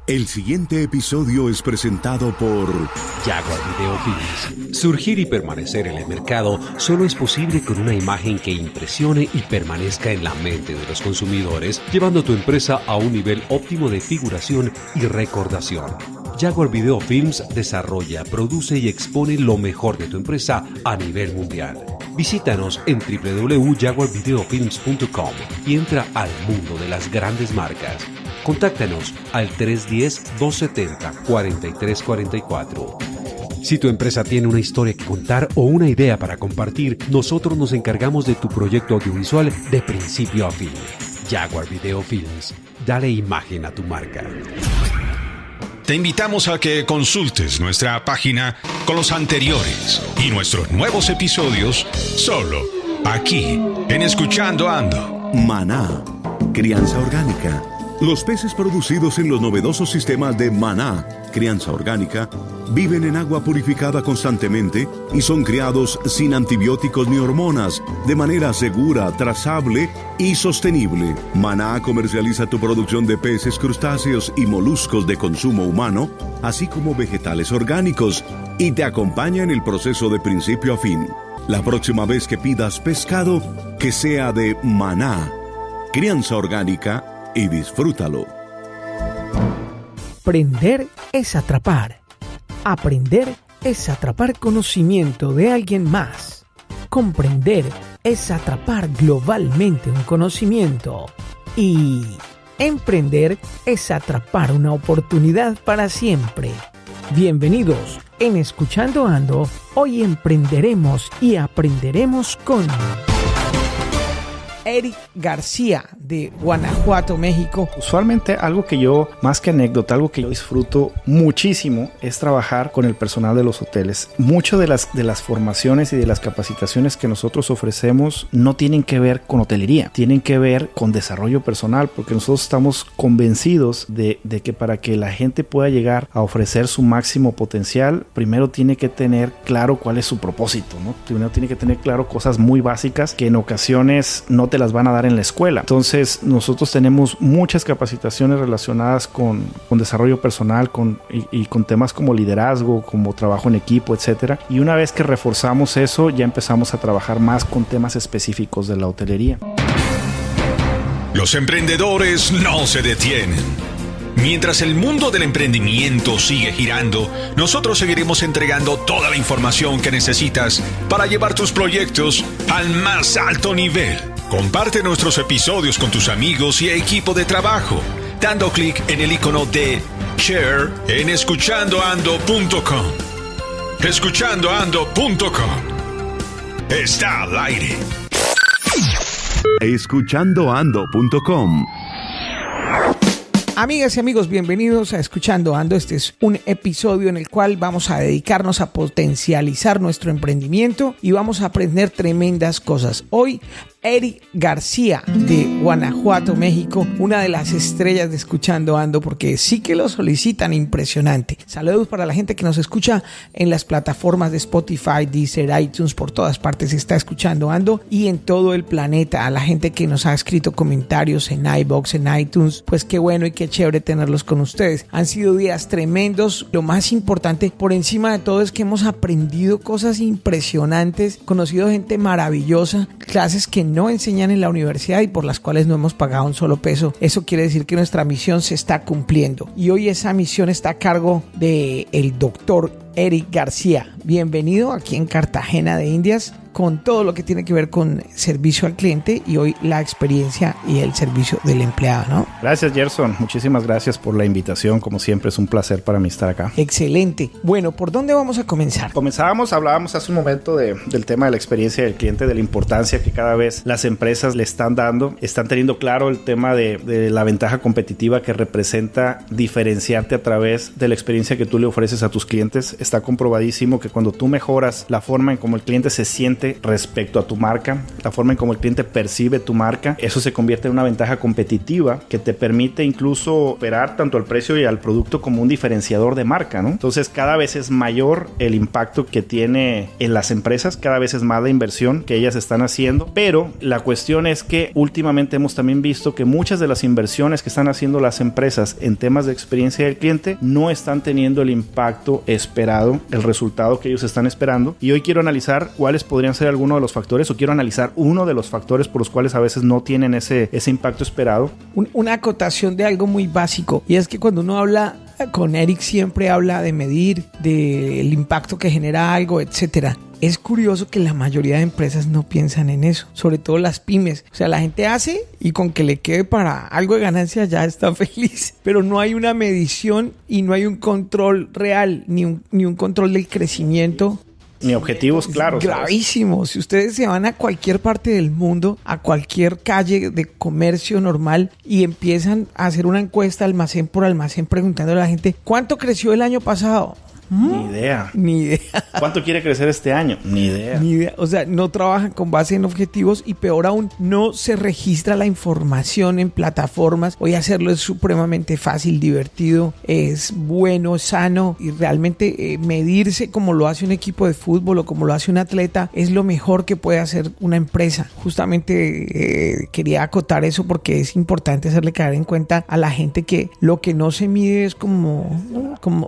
El siguiente episodio es presentado por Jaguar Video Films. Surgir y permanecer en el mercado solo es posible con una imagen que impresione y permanezca en la mente de los consumidores, llevando tu empresa a un nivel óptimo de figuración y recordación. Jaguar Video Films desarrolla, produce y expone lo mejor de tu empresa a nivel mundial. Visítanos en www.jaguarvideofilms.com y entra al mundo de las grandes marcas. Contáctanos al 310-270-4344. Si tu empresa tiene una historia que contar o una idea para compartir, nosotros nos encargamos de tu proyecto audiovisual de principio a fin. Jaguar Video Films. Dale imagen a tu marca. Te invitamos a que consultes nuestra página con los anteriores y nuestros nuevos episodios solo aquí en Escuchando Ando. Maná, crianza orgánica. Los peces producidos en los novedosos sistemas de Maná, crianza orgánica, viven en agua purificada constantemente y son criados sin antibióticos ni hormonas, de manera segura, trazable y sostenible. Maná comercializa tu producción de peces, crustáceos y moluscos de consumo humano, así como vegetales orgánicos, y te acompaña en el proceso de principio a fin. La próxima vez que pidas pescado, que sea de Maná, crianza orgánica, y disfrútalo. Aprender es atrapar. Aprender es atrapar conocimiento de alguien más. Comprender es atrapar globalmente un conocimiento. Y emprender es atrapar una oportunidad para siempre. Bienvenidos en Escuchando Ando. Hoy emprenderemos y aprenderemos con Eric García de Guanajuato, México. Usualmente algo que yo, más que anécdota, algo que yo disfruto muchísimo es trabajar con el personal de los hoteles. Mucho de las formaciones y de las capacitaciones que nosotros ofrecemos no tienen que ver con hotelería, tienen que ver con desarrollo personal, porque nosotros estamos convencidos de que para que la gente pueda llegar a ofrecer su máximo potencial, primero tiene que tener claro cuál es su propósito, ¿no? Primero tiene que tener claro cosas muy básicas que en ocasiones no te las van a dar en la escuela. Entonces nosotros tenemos muchas capacitaciones relacionadas con desarrollo personal y con temas como liderazgo, como trabajo en equipo, etcétera. Y una vez que reforzamos eso, ya empezamos a trabajar más con temas específicos de la hotelería. Los emprendedores no se detienen. Mientras el mundo del emprendimiento sigue girando, nosotros seguiremos entregando toda la información que necesitas para llevar tus proyectos al más alto nivel. Comparte nuestros episodios con tus amigos y equipo de trabajo, dando clic en el icono de Share en escuchandoando.com. Escuchandoando.com. Está al aire. Escuchandoando.com. Amigas y amigos, bienvenidos a Escuchando Ando. Este es un episodio en el cual vamos a dedicarnos a potencializar nuestro emprendimiento y vamos a aprender tremendas cosas. Hoy, Eric García de Guanajuato, México, una de las estrellas de Escuchando Ando, porque sí que lo solicitan, impresionante. Saludos para la gente que nos escucha en las plataformas de Spotify, Deezer, iTunes, por todas partes está Escuchando Ando, y en todo el planeta. A la gente que nos ha escrito comentarios en iVoox, en iTunes, pues qué bueno y qué chévere tenerlos con ustedes. Han sido días tremendos. Lo más importante por encima de todo es que hemos aprendido cosas impresionantes, conocido gente maravillosa, clases que no enseñan en la universidad y por las cuales no hemos pagado un solo peso. Eso quiere decir que nuestra misión se está cumpliendo. Y hoy esa misión está a cargo de el doctor Eric García. Bienvenido aquí en Cartagena de Indias, con todo lo que tiene que ver con servicio al cliente y hoy la experiencia y el servicio del empleado, ¿no? Gracias, Gerson. Muchísimas gracias por la invitación. Como siempre, es un placer para mí estar acá. Excelente. Bueno, ¿por dónde vamos a comenzar? Hablábamos hace un momento del tema de la experiencia del cliente, de la importancia que cada vez las empresas le están dando. Están teniendo claro el tema de la ventaja competitiva que representa diferenciarte a través de la experiencia que tú le ofreces a tus clientes. Está comprobadísimo que cuando tú mejoras la forma en cómo el cliente se siente cliente respecto a tu marca, la forma en cómo el cliente percibe tu marca. Eso se convierte en una ventaja competitiva que te permite incluso operar tanto al precio y al producto como un diferenciador de marca, ¿no? Entonces cada vez es mayor el impacto que tiene en las empresas, cada vez es más la inversión que ellas están haciendo, pero la cuestión es que últimamente hemos también visto que muchas de las inversiones que están haciendo las empresas en temas de experiencia del cliente no están teniendo el impacto esperado, el resultado que ellos están esperando, y hoy quiero analizar cuáles podrían ser algunos de los factores, o quiero analizar uno de los factores por los cuales a veces no tienen ese impacto esperado. Una acotación de algo muy básico, y es que cuando uno habla con Eric siempre habla de medir, del impacto que genera algo, etcétera. Es curioso que la mayoría de empresas no piensan en eso, sobre todo las pymes. O sea, la gente hace y con que le quede para algo de ganancia ya está feliz, pero no hay una medición y no hay un control real, ni un control del crecimiento. Ni objetivos claros. Gravísimo. ¿Sabes? Si ustedes se van a cualquier parte del mundo, a cualquier calle de comercio normal y empiezan a hacer una encuesta almacén por almacén preguntándole a la gente ¿cuánto creció el año pasado? Ni idea. ¿Cuánto quiere crecer este año? Ni idea. O sea, no trabajan con base en objetivos y peor aún, no se registra la información en plataformas. Hoy hacerlo es supremamente fácil, divertido, es bueno, sano y realmente medirse como lo hace un equipo de fútbol o como lo hace un atleta es lo mejor que puede hacer una empresa. Justamente quería acotar eso porque es importante hacerle caer en cuenta a la gente que lo que no se mide es como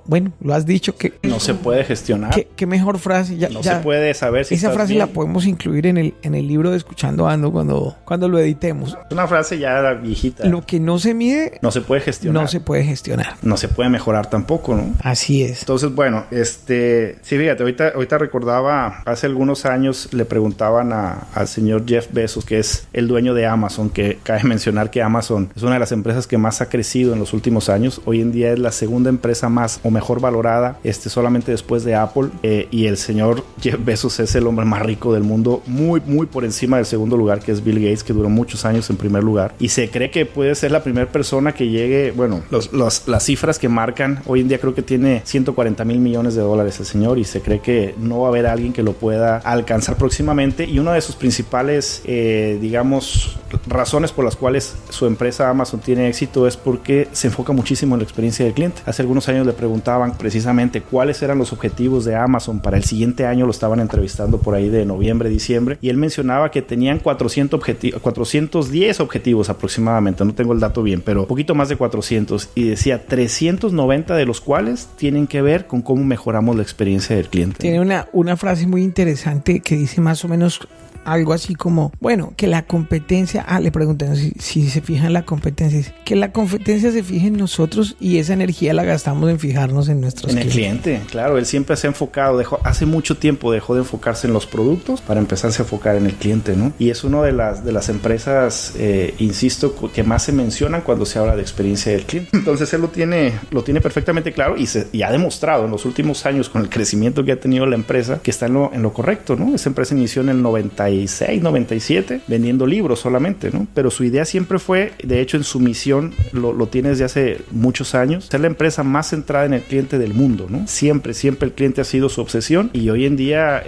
bueno, lo has dicho que no se puede gestionar. ¿Qué mejor frase? No se puede saber si esa frase bien. La podemos incluir en el libro de Escuchando Ando cuando lo editemos. Es una frase ya viejita. Lo que no se mide no se puede gestionar. No se puede gestionar. No se puede mejorar tampoco, ¿no? Así es. Entonces, bueno, sí, fíjate, ahorita recordaba, hace algunos años le preguntaban al señor Jeff Bezos, que es el dueño de Amazon, que cabe mencionar que Amazon es una de las empresas que más ha crecido en los últimos años. Hoy en día es la segunda empresa más o mejor valorada, solamente después de Apple, y el señor Jeff Bezos es el hombre más rico del mundo, muy, muy por encima del segundo lugar, que es Bill Gates, que duró muchos años en primer lugar, y se cree que puede ser la primera persona que llegue, bueno, las cifras que marcan, hoy en día creo que tiene 140 mil millones de dólares el señor, y se cree que no va a haber alguien que lo pueda alcanzar próximamente, y una de sus principales, digamos, razones por las cuales su empresa Amazon tiene éxito es porque se enfoca muchísimo en la experiencia del cliente. Hace algunos años le preguntaban precisamente cuáles eran los objetivos de Amazon para el siguiente año, lo estaban entrevistando por ahí de noviembre, diciembre, y él mencionaba que tenían 410 objetivos aproximadamente, no tengo el dato bien, pero un poquito más de 400, y decía 390 de los cuales tienen que ver con cómo mejoramos la experiencia del cliente. Tiene una frase muy interesante que dice más o menos algo así como, bueno, que la competencia, le preguntan si se fija en la competencia, que la competencia se fije en nosotros y esa energía la gastamos en fijarnos en nuestros clientes. En el cliente, claro, él siempre se ha enfocado, hace mucho tiempo dejó de enfocarse en los productos para empezarse a enfocar en el cliente, ¿no? Y es una de las empresas, insisto, que más se mencionan cuando se habla de experiencia del cliente. Entonces él lo tiene perfectamente claro y ha demostrado en los últimos años con el crecimiento que ha tenido la empresa que está en lo correcto, ¿no? Esa empresa inició en el 96, 97 vendiendo libros solamente, ¿no? Pero su idea siempre fue, de hecho en su misión lo tiene desde hace muchos años, ser la empresa más centrada en el cliente del mundo, ¿no? Siempre el cliente ha sido su obsesión y hoy en día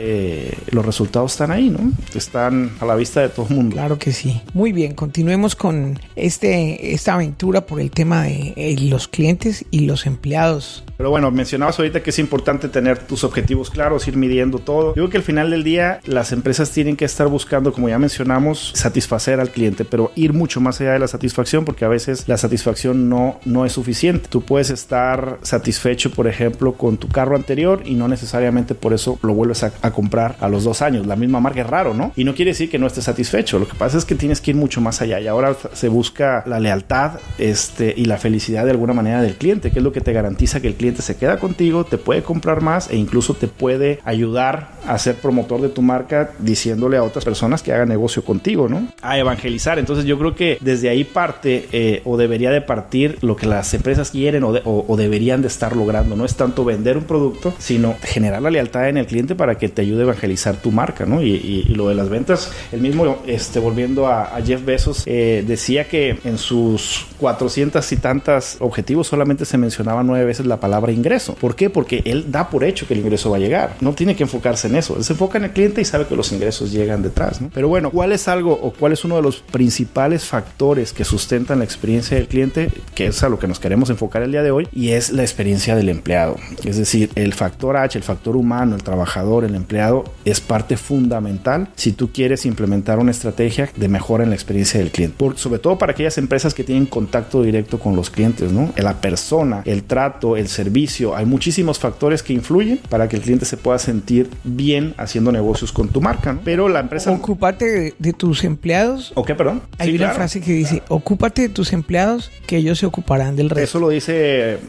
los resultados están ahí, ¿no? Están a la vista de todo el mundo. Claro que sí. Muy bien, continuemos con esta aventura por el tema de los clientes y los empleados. Pero bueno, mencionabas ahorita que es importante tener tus objetivos claros, ir midiendo todo. Yo creo que al final del día las empresas tienen que estar buscando, como ya mencionamos, satisfacer al cliente, pero ir mucho más allá de la satisfacción, porque a veces la satisfacción no es suficiente. Tú puedes estar satisfecho, por ejemplo, con tu carro anterior y no necesariamente por eso lo vuelves a comprar a los 2 años. La misma marca es raro, ¿no? Y no quiere decir que no estés satisfecho. Lo que pasa es que tienes que ir mucho más allá y ahora se busca la lealtad y la felicidad de alguna manera del cliente, que es lo que te garantiza que el cliente se queda contigo, te puede comprar más e incluso te puede ayudar a ser promotor de tu marca diciéndole a otras personas que hagan negocio contigo, ¿no? A evangelizar. Entonces yo creo que desde ahí parte o debería de partir lo que las empresas quieren o deberían de estar logrando. No es tanto vender un producto, sino generar la lealtad en el cliente para que te ayude a evangelizar tu marca, ¿no? Y lo de las ventas, el mismo, volviendo a Jeff Bezos, decía que en sus 400 y tantas objetivos solamente se mencionaba 9 veces la palabra ingreso. ¿Por qué? Porque él da por hecho que el ingreso va a llegar. No tiene que enfocarse en eso. Él se enfoca en el cliente y sabe que los ingresos llegan detrás, ¿no? Pero bueno, ¿cuál es uno de los principales factores que sustentan la experiencia del cliente? Que es a lo que nos queremos enfocar el día de hoy, y es la experiencia del empleado. Es decir, el factor H, el factor humano, el trabajador, el empleado, es parte fundamental si tú quieres implementar una estrategia de mejora en la experiencia del cliente. Sobre todo para aquellas empresas que tienen contacto directo con los clientes, ¿no? La persona, el trato, el servicio, hay muchísimos factores que influyen para que el cliente se pueda sentir bien haciendo negocios con tu marca, ¿no? Pero la empresa... Ocúpate de tus empleados. ¿O qué, perdón? Hay una frase que dice, ocúpate de tus empleados, que ellos se ocuparán del resto. Eso lo dice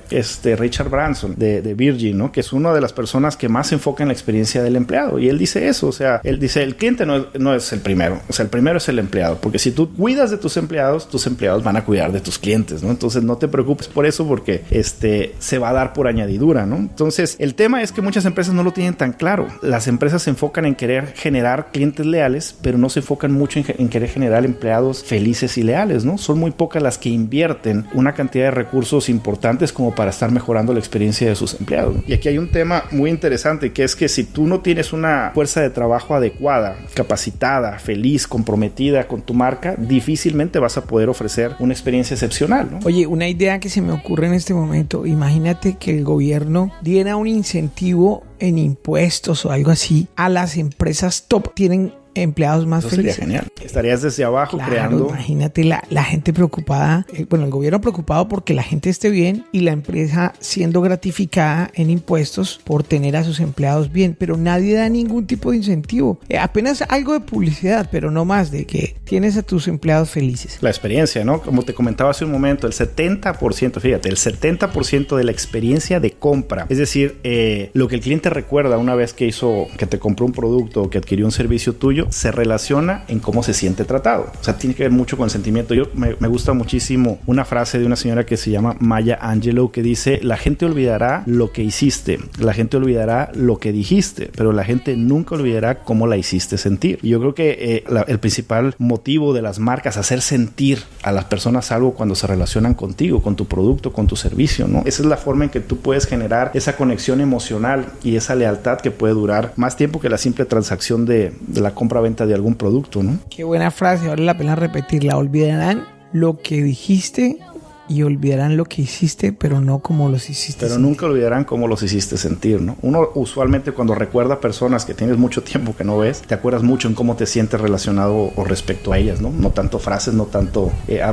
Richard Branson de Virgin, ¿no? Que es una de las personas que más se enfoca en la experiencia del empleado. Y él dice eso, o sea, él dice, el cliente no es el primero, o sea, el primero es el empleado, porque si tú cuidas de tus empleados van a cuidar de tus clientes, ¿no? Entonces no te preocupes por eso, porque se va a dar por añadidura, ¿no? Entonces el tema es que muchas empresas no lo tienen tan claro. Las empresas se enfocan en querer generar clientes leales, pero no se enfocan mucho en querer generar empleados felices y leales, ¿no? Son muy pocas las que invierten una cantidad de recursos importantes como para estar mejorando la experiencia de sus empleados, ¿no? Y aquí hay un tema muy interesante, que es que si tú no tienes una fuerza de trabajo adecuada, capacitada, feliz, comprometida con tu marca, difícilmente vas a poder ofrecer una experiencia excepcional, ¿no? Oye, una idea que se me ocurre en este momento, imagínate que el gobierno diera un incentivo en impuestos o algo así a las empresas top. Tienen empleados más felices. Sería genial. Estarías desde abajo creando. Imagínate la gente preocupada, el gobierno preocupado porque la gente esté bien y la empresa siendo gratificada en impuestos por tener a sus empleados bien, pero nadie da ningún tipo de incentivo. Apenas algo de publicidad, pero no más, de que tienes a tus empleados felices. La experiencia, ¿no? Como te comentaba hace un momento, el 70% de la experiencia de compra, es decir, lo que el cliente recuerda una vez que te compró un producto o que adquirió un servicio tuyo, se relaciona en cómo se siente tratado. O sea, tiene que ver mucho con el sentimiento. Me gusta muchísimo una frase de una señora que se llama Maya Angelou, que dice: la gente olvidará lo que hiciste, la gente olvidará lo que dijiste, pero la gente nunca olvidará cómo la hiciste sentir. Y yo creo que el principal motivo de las marcas, hacer sentir a las personas algo cuando se relacionan contigo, con tu producto, con tu servicio, ¿no? Esa es la forma en que tú puedes generar esa conexión emocional y esa lealtad que puede durar más tiempo que la simple transacción de la compra-venta de algún producto, ¿no? Qué buena frase, vale la pena repetirla. Olvidarán lo que dijiste y olvidarán lo que hiciste, pero no cómo los hiciste sentir. Nunca olvidarán cómo los hiciste sentir, ¿no? Uno usualmente cuando recuerda a personas que tienes mucho tiempo que no ves, te acuerdas mucho en cómo te sientes relacionado o respecto a ellas, ¿no? No tanto frases, no tanto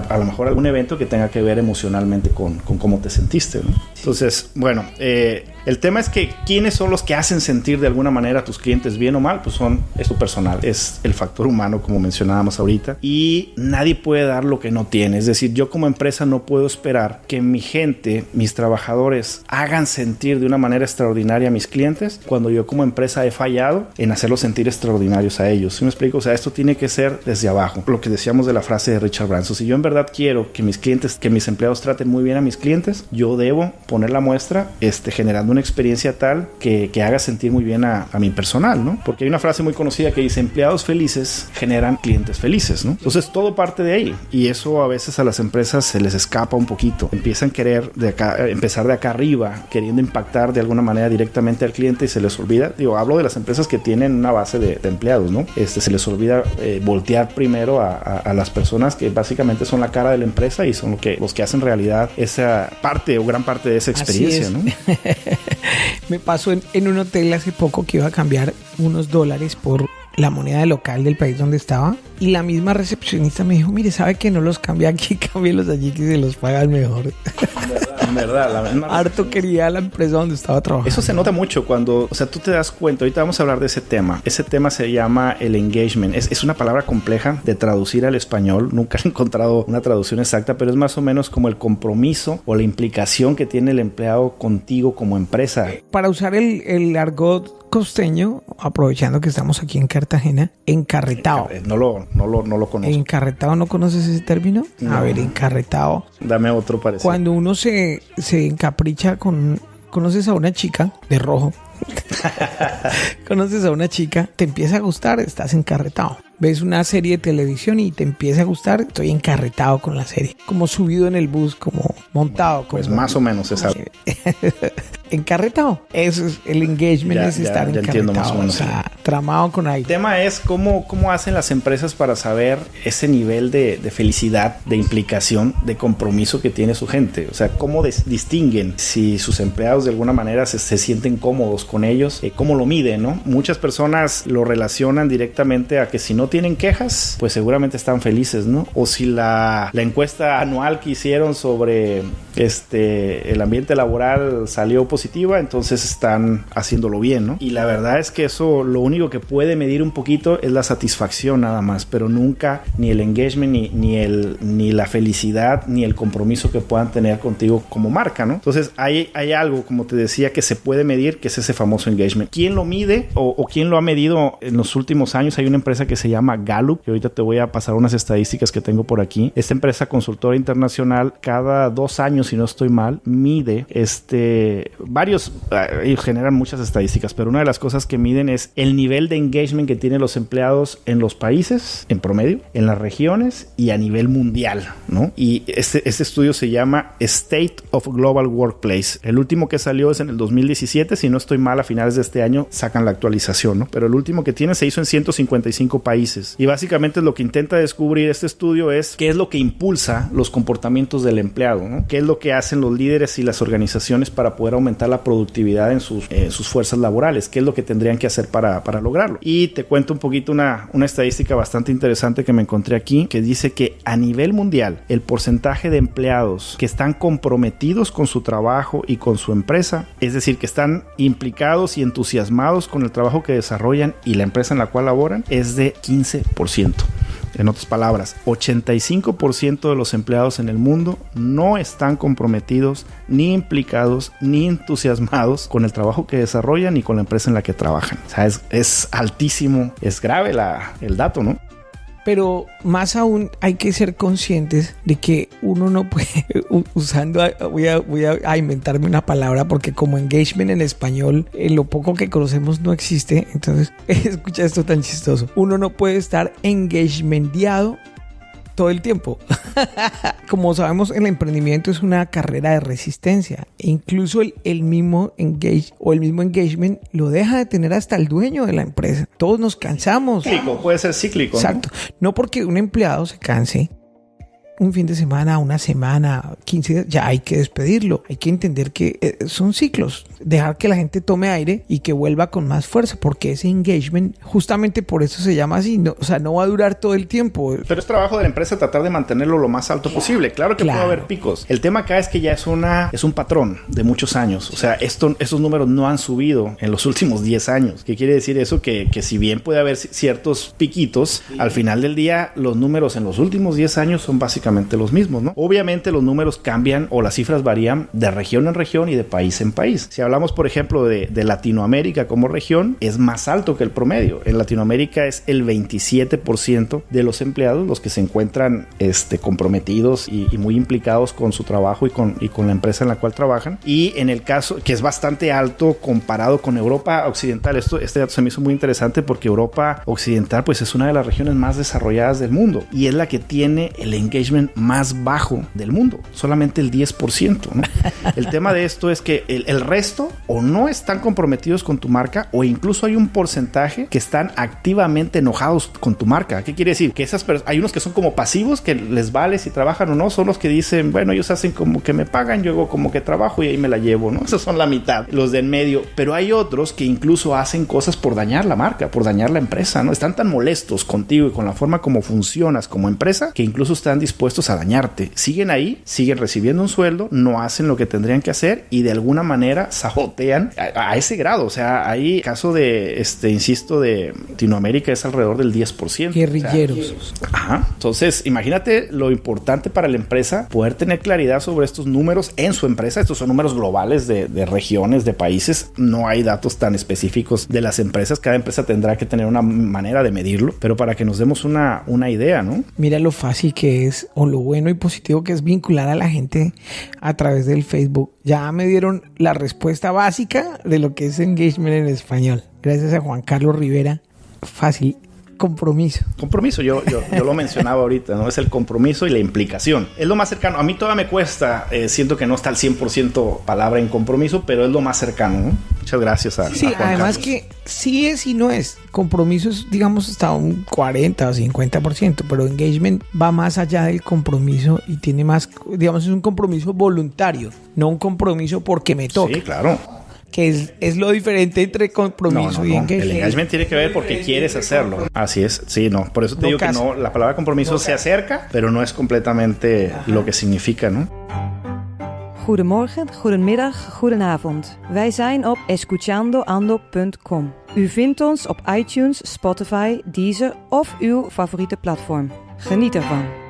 a lo mejor algún evento que tenga que ver emocionalmente con cómo te sentiste, ¿no? Entonces, bueno, el tema es que ¿quiénes son los que hacen sentir de alguna manera a tus clientes bien o mal? Pues es tu personal, es el factor humano, como mencionábamos ahorita, y nadie puede dar lo que no tiene. Es decir, yo como empresa no puedo esperar que mi gente, mis trabajadores, hagan sentir de una manera extraordinaria a mis clientes cuando yo como empresa he fallado en hacerlos sentir extraordinarios a ellos. ¿Sí me explico? O sea, esto tiene que ser desde abajo. Lo que decíamos de la frase de Richard Branson. Si yo en verdad quiero que mis empleados traten muy bien a mis clientes, yo debo poner la muestra generando una experiencia tal que haga sentir muy bien a mi personal, ¿no? Porque hay una frase muy conocida que dice: empleados felices generan clientes felices, ¿no? Entonces todo parte de ahí, y eso a veces a las empresas se les escapa un poquito. Empiezan a querer empezar de acá arriba, queriendo impactar de alguna manera directamente al cliente, y se les olvida, hablo de las empresas que tienen una base de empleados, ¿no? Se les olvida voltear primero a las personas que básicamente son la cara de la empresa y son los que hacen realidad esa parte o gran parte de esa experiencia, ¿no? Me pasó en un hotel hace poco que iba a cambiar unos dólares por la moneda local del país donde estaba, y la misma recepcionista me dijo: mire, sabe que no los cambia aquí, cámbielos allí que se los pagan mejor. En verdad, la misma harto quería la empresa donde estaba trabajando. Eso se nota mucho cuando, tú te das cuenta. Ahorita vamos a hablar de ese tema. Ese tema se llama el engagement. Es una palabra compleja de traducir al español. Nunca he encontrado una traducción exacta, pero es más o menos como el compromiso o la implicación que tiene el empleado contigo como empresa. Para usar el argot costeño, aprovechando que estamos aquí en Cartagena, encarretado. No lo conozco. ¿Encarretado no conoces ese término? No. A ver, encarretado. Dame otro parecido. Cuando uno se encapricha con... Conoces a una chica de rojo. Conoces a una chica, te empieza a gustar, estás encarretado. Ves una serie de televisión y te empieza a gustar, estoy encarretado con la serie. Como subido en el bus, como montado. Pues más o menos es algo. Encarretado. Eso es el engagement, es estar encarretado. Entiendo más o menos. O sea, tramado con ahí. El tema es cómo hacen las empresas para saber ese nivel de felicidad, de implicación, de compromiso que tiene su gente. O sea, cómo distinguen si sus empleados de alguna manera se sienten cómodos con ellos, cómo lo miden, ¿no? Muchas personas lo relacionan directamente a que si no tienen quejas, pues seguramente están felices, ¿no? O si la encuesta anual que hicieron sobre el ambiente laboral salió positiva, entonces están haciéndolo bien, ¿no? Y la verdad es que eso lo único que puede medir un poquito es la satisfacción nada más, pero nunca ni el engagement, ni la felicidad, ni el compromiso que puedan tener contigo como marca, ¿no? Entonces hay algo, como te decía, que se puede medir, que es ese famoso engagement. ¿Quién lo mide o quién lo ha medido en los últimos años? Hay una empresa que se llama Gallup, que ahorita te voy a pasar unas estadísticas que tengo por aquí. Esta empresa consultora internacional, cada 2 años, si no estoy mal, mide varios, ellos generan muchas estadísticas, pero una de las cosas que miden es el nivel de engagement que tienen los empleados en los países, en promedio, en las regiones y a nivel mundial, ¿no? Y este estudio se llama State of Global Workplace. El último que salió es en el 2017, si no estoy mal, a finales de este año sacan la actualización, ¿no? Pero el último que tiene se hizo en 155 países. Y básicamente lo que intenta descubrir este estudio es qué es lo que impulsa los comportamientos del empleado, ¿no? Qué es lo que hacen los líderes y las organizaciones para poder aumentar la productividad en sus fuerzas laborales, qué es lo que tendrían que hacer para lograrlo. Y te cuento un poquito una estadística bastante interesante que me encontré aquí, que dice que a nivel mundial el porcentaje de empleados que están comprometidos con su trabajo y con su empresa, es decir, que están implicados y entusiasmados con el trabajo que desarrollan y la empresa en la cual laboran, es de 15%. En otras palabras, 85% de los empleados en el mundo no están comprometidos, ni implicados, ni entusiasmados con el trabajo que desarrollan y con la empresa en la que trabajan. O sea, es altísimo, es grave el dato, ¿no? Pero más aún hay que ser conscientes de que uno no puede, voy a inventarme una palabra porque como engagement en español, lo poco que conocemos no existe. Entonces, escucha esto tan chistoso. Uno no puede estar engagementeado todo el tiempo. Como sabemos, el emprendimiento es una carrera de resistencia. E incluso el mismo engagement lo deja de tener hasta el dueño de la empresa. Todos nos cansamos. Cíclico, puede ser cíclico. Exacto. No porque un empleado se canse un fin de semana, una semana, 15 días, ya hay que despedirlo. Hay que entender que son ciclos. Dejar que la gente tome aire y que vuelva con más fuerza, porque ese engagement, justamente por eso se llama así. No, o sea, no va a durar todo el tiempo. Pero es trabajo de la empresa tratar de mantenerlo lo más alto posible. Claro que puede haber picos. El tema acá es que ya es un patrón de muchos años. O sea, esos números no han subido en los últimos 10 años. ¿Qué quiere decir eso? Que si bien puede haber ciertos piquitos, al final del día los números en los últimos 10 años son básicamente los mismos, ¿no? Obviamente los números cambian o las cifras varían de región en región y de país en país. Si hablamos, por ejemplo, de Latinoamérica como región, es más alto que el promedio. En Latinoamérica es el 27% de los empleados los que se encuentran comprometidos y muy implicados con su trabajo y con la empresa en la cual trabajan. Y en el caso, que es bastante alto comparado con Europa Occidental, este dato se me hizo muy interesante porque Europa Occidental pues es una de las regiones más desarrolladas del mundo y es la que tiene el engagement más bajo del mundo, solamente el 10%, ¿no? El tema de esto es que el resto o no están comprometidos con tu marca o incluso hay un porcentaje que están activamente enojados con tu marca. ¿Qué quiere decir? Que hay unos que son como pasivos, que les vale si trabajan o no, son los que dicen, bueno, ellos hacen como que me pagan, yo hago como que trabajo y ahí me la llevo, ¿no? Esos son la mitad, los de en medio, pero hay otros que incluso hacen cosas por dañar la marca, por dañar la empresa, ¿no? Están tan molestos contigo y con la forma como funcionas como empresa que incluso están dispuestos dispuestos a dañarte. Siguen ahí, siguen recibiendo un sueldo, no hacen lo que tendrían que hacer y de alguna manera sabotean a ese grado. O sea, hay caso de, insisto, de Latinoamérica es alrededor del 10%. Guerrilleros. O sea, ajá. Entonces, imagínate lo importante para la empresa poder tener claridad sobre estos números en su empresa. Estos son números globales de regiones, de países. No hay datos tan específicos de las empresas. Cada empresa tendrá que tener una manera de medirlo, pero para que nos demos una idea, ¿no? Mira lo fácil que es, o lo bueno y positivo que es vincular a la gente a través del Facebook. Ya me dieron la respuesta básica de lo que es engagement en español. Gracias a Juan Carlos Rivera. Fácil. Compromiso. Compromiso, yo lo mencionaba ahorita, ¿no? Es el compromiso y la implicación. Es lo más cercano. A mí todavía me cuesta, siento que no está al 100% palabra en compromiso, pero es lo más cercano, ¿no? Muchas gracias a Sí, Juan además Carlos. que sí es y no es. Compromiso es, digamos, hasta un 40 o 50%, pero engagement va más allá del compromiso y tiene más, digamos, es un compromiso voluntario, no un compromiso porque me toca. Sí, claro. Que es lo diferente entre compromiso y engagement. El engagement tiene que ver porque quieres hacerlo. Así es. Sí, no. Por eso te digo que no. La palabra compromiso se acerca, pero no es completamente lo que significa, ¿no? Goedemorgen, goedemiddag, goedenavond. Wij zijn op escuchandoando.com. U vindt ons op iTunes, Spotify, Deezer of uw favoriete platform. Geniet ervan.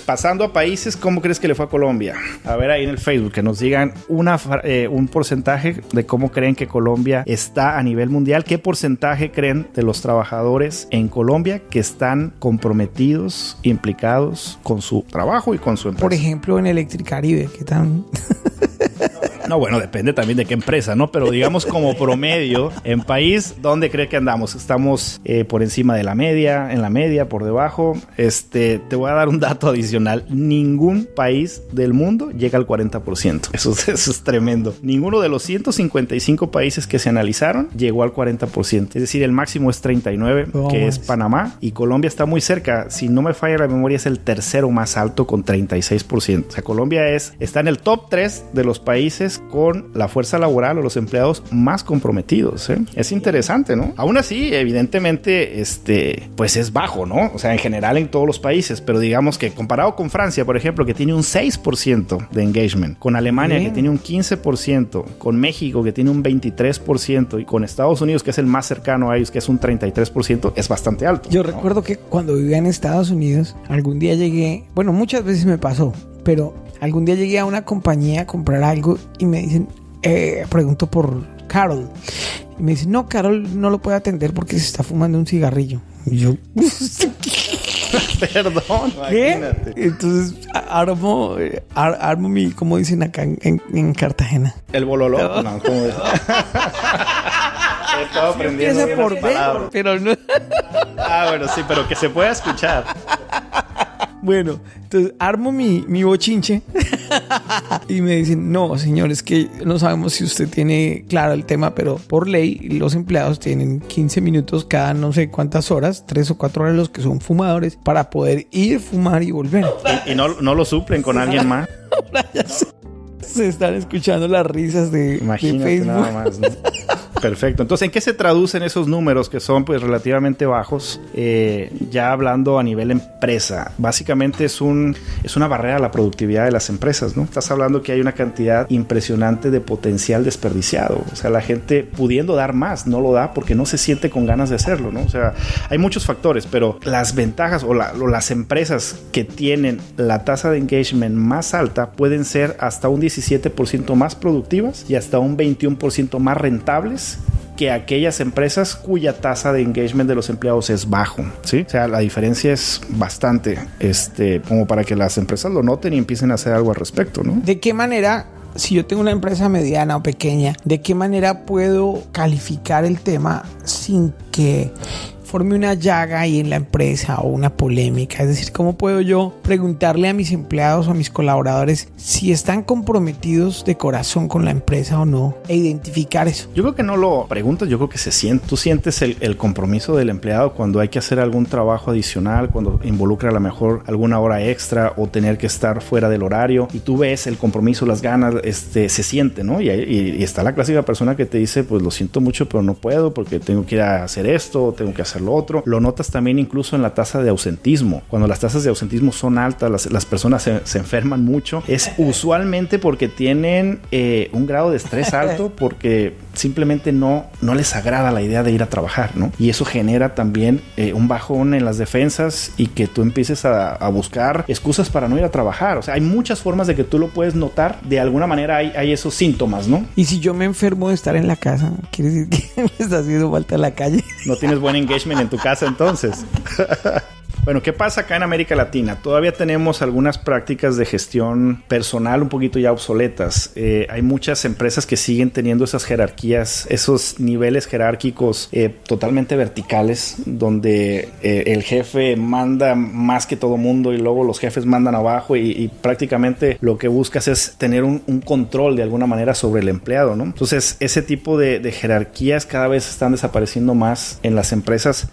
Pasando a países, ¿cómo crees que le fue a Colombia? A ver ahí en el Facebook, que nos digan un porcentaje de cómo creen que Colombia está a nivel mundial. ¿Qué porcentaje creen de los trabajadores en Colombia que están comprometidos, implicados con su trabajo y con su empresa? Por ejemplo, en Electricaribe, ¿qué tan...? No, bueno, depende también de qué empresa, ¿no? Pero digamos como promedio, en país, ¿dónde cree que andamos? Estamos por encima de la media, en la media, por debajo. Te voy a dar un dato adicional. Ningún país del mundo llega al 40%. Eso es tremendo. Ninguno de los 155 países que se analizaron llegó al 40%. Es decir, el máximo es 39, que es Panamá. Y Colombia está muy cerca. Si no me falla la memoria, es el tercero más alto con 36%. O sea, Colombia está en el top 3 de los países con la fuerza laboral o los empleados más comprometidos, ¿eh? Es interesante, ¿no? Aún así, evidentemente, pues es bajo, ¿no? O sea, en general en todos los países, pero digamos que comparado con Francia, por ejemplo, que tiene un 6% de engagement, con Alemania, que tiene un 15%, con México, que tiene un 23%, y con Estados Unidos, que es el más cercano a ellos, que es un 33%, es bastante alto. Yo recuerdo que cuando vivía en Estados Unidos, algún día llegué, bueno, muchas veces me pasó, pero algún día llegué a una compañía a comprar algo y me dicen, pregunto por Carol. Y me dicen, no, Carol no lo puede atender porque se está fumando un cigarrillo. Y yo, perdón, ¿qué? Imagínate. Entonces armo mi, como dicen acá en Cartagena. El bololo. No, ¿cómo es? He estado aprendiendo Empieza por unas B, palabras. pero no. Bueno, sí, pero que se pueda escuchar. Bueno, entonces armo mi bochinche y me dicen, no, señor, es que no sabemos si usted tiene claro el tema, pero por ley los empleados tienen 15 minutos cada no sé cuántas horas, 3 o 4 horas los que son fumadores, para poder ir, fumar y volver. Y no lo suplen con alguien más. Ahora ya se están escuchando las risas de Imagínate Facebook. nada más, ¿no? Perfecto. Entonces, ¿en qué se traducen esos números que son pues relativamente bajos? Ya hablando a nivel empresa, básicamente es una barrera a la productividad de las empresas, ¿no? Estás hablando que hay una cantidad impresionante de potencial desperdiciado. O sea, la gente pudiendo dar más no lo da porque no se siente con ganas de hacerlo, ¿no? O sea, hay muchos factores, pero las ventajas o las empresas que tienen la tasa de engagement más alta pueden ser hasta un 17% más productivas y hasta un 21% más rentables que aquellas empresas cuya tasa de engagement de los empleados es bajo, ¿sí? O sea, la diferencia es bastante, como para que las empresas lo noten y empiecen a hacer algo al respecto, ¿no? ¿De qué manera, si yo tengo una empresa mediana o pequeña, de qué manera puedo calificar el tema sin que forme una llaga ahí en la empresa o una polémica? Es decir, ¿cómo puedo yo preguntarle a mis empleados o a mis colaboradores si están comprometidos de corazón con la empresa o no e identificar eso? Yo creo que no lo preguntas, yo creo que se siente. Tú sientes el compromiso del empleado cuando hay que hacer algún trabajo adicional, cuando involucra a lo mejor alguna hora extra o tener que estar fuera del horario y tú ves el compromiso, las ganas, se siente, ¿no? Y está la clásica persona que te dice, pues lo siento mucho, pero no puedo porque tengo que ir a hacer esto o tengo que hacer hacer lo otro. Lo notas también incluso en la tasa de ausentismo. Cuando las tasas de ausentismo son altas, las personas se enferman mucho. Es usualmente porque tienen un grado de estrés alto, porque simplemente no les agrada la idea de ir a trabajar, ¿no? Y eso genera también un bajón en las defensas y que tú empieces a buscar excusas para no ir a trabajar. O sea, hay muchas formas de que tú lo puedes notar. De alguna manera hay esos síntomas, ¿no? Y si yo me enfermo de estar en la casa, quiere decir que me está haciendo falta la calle. No tienes buen engagement en tu casa entonces. Bueno, ¿qué pasa acá en América Latina? Todavía tenemos algunas prácticas de gestión personal un poquito ya obsoletas. Hay muchas empresas que siguen teniendo esas jerarquías, esos niveles jerárquicos totalmente verticales, donde el jefe manda más que todo mundo y luego los jefes mandan abajo y prácticamente lo que buscas es tener un control de alguna manera sobre el empleado, ¿no? Entonces, ese tipo de jerarquías cada vez están desapareciendo más en las empresas.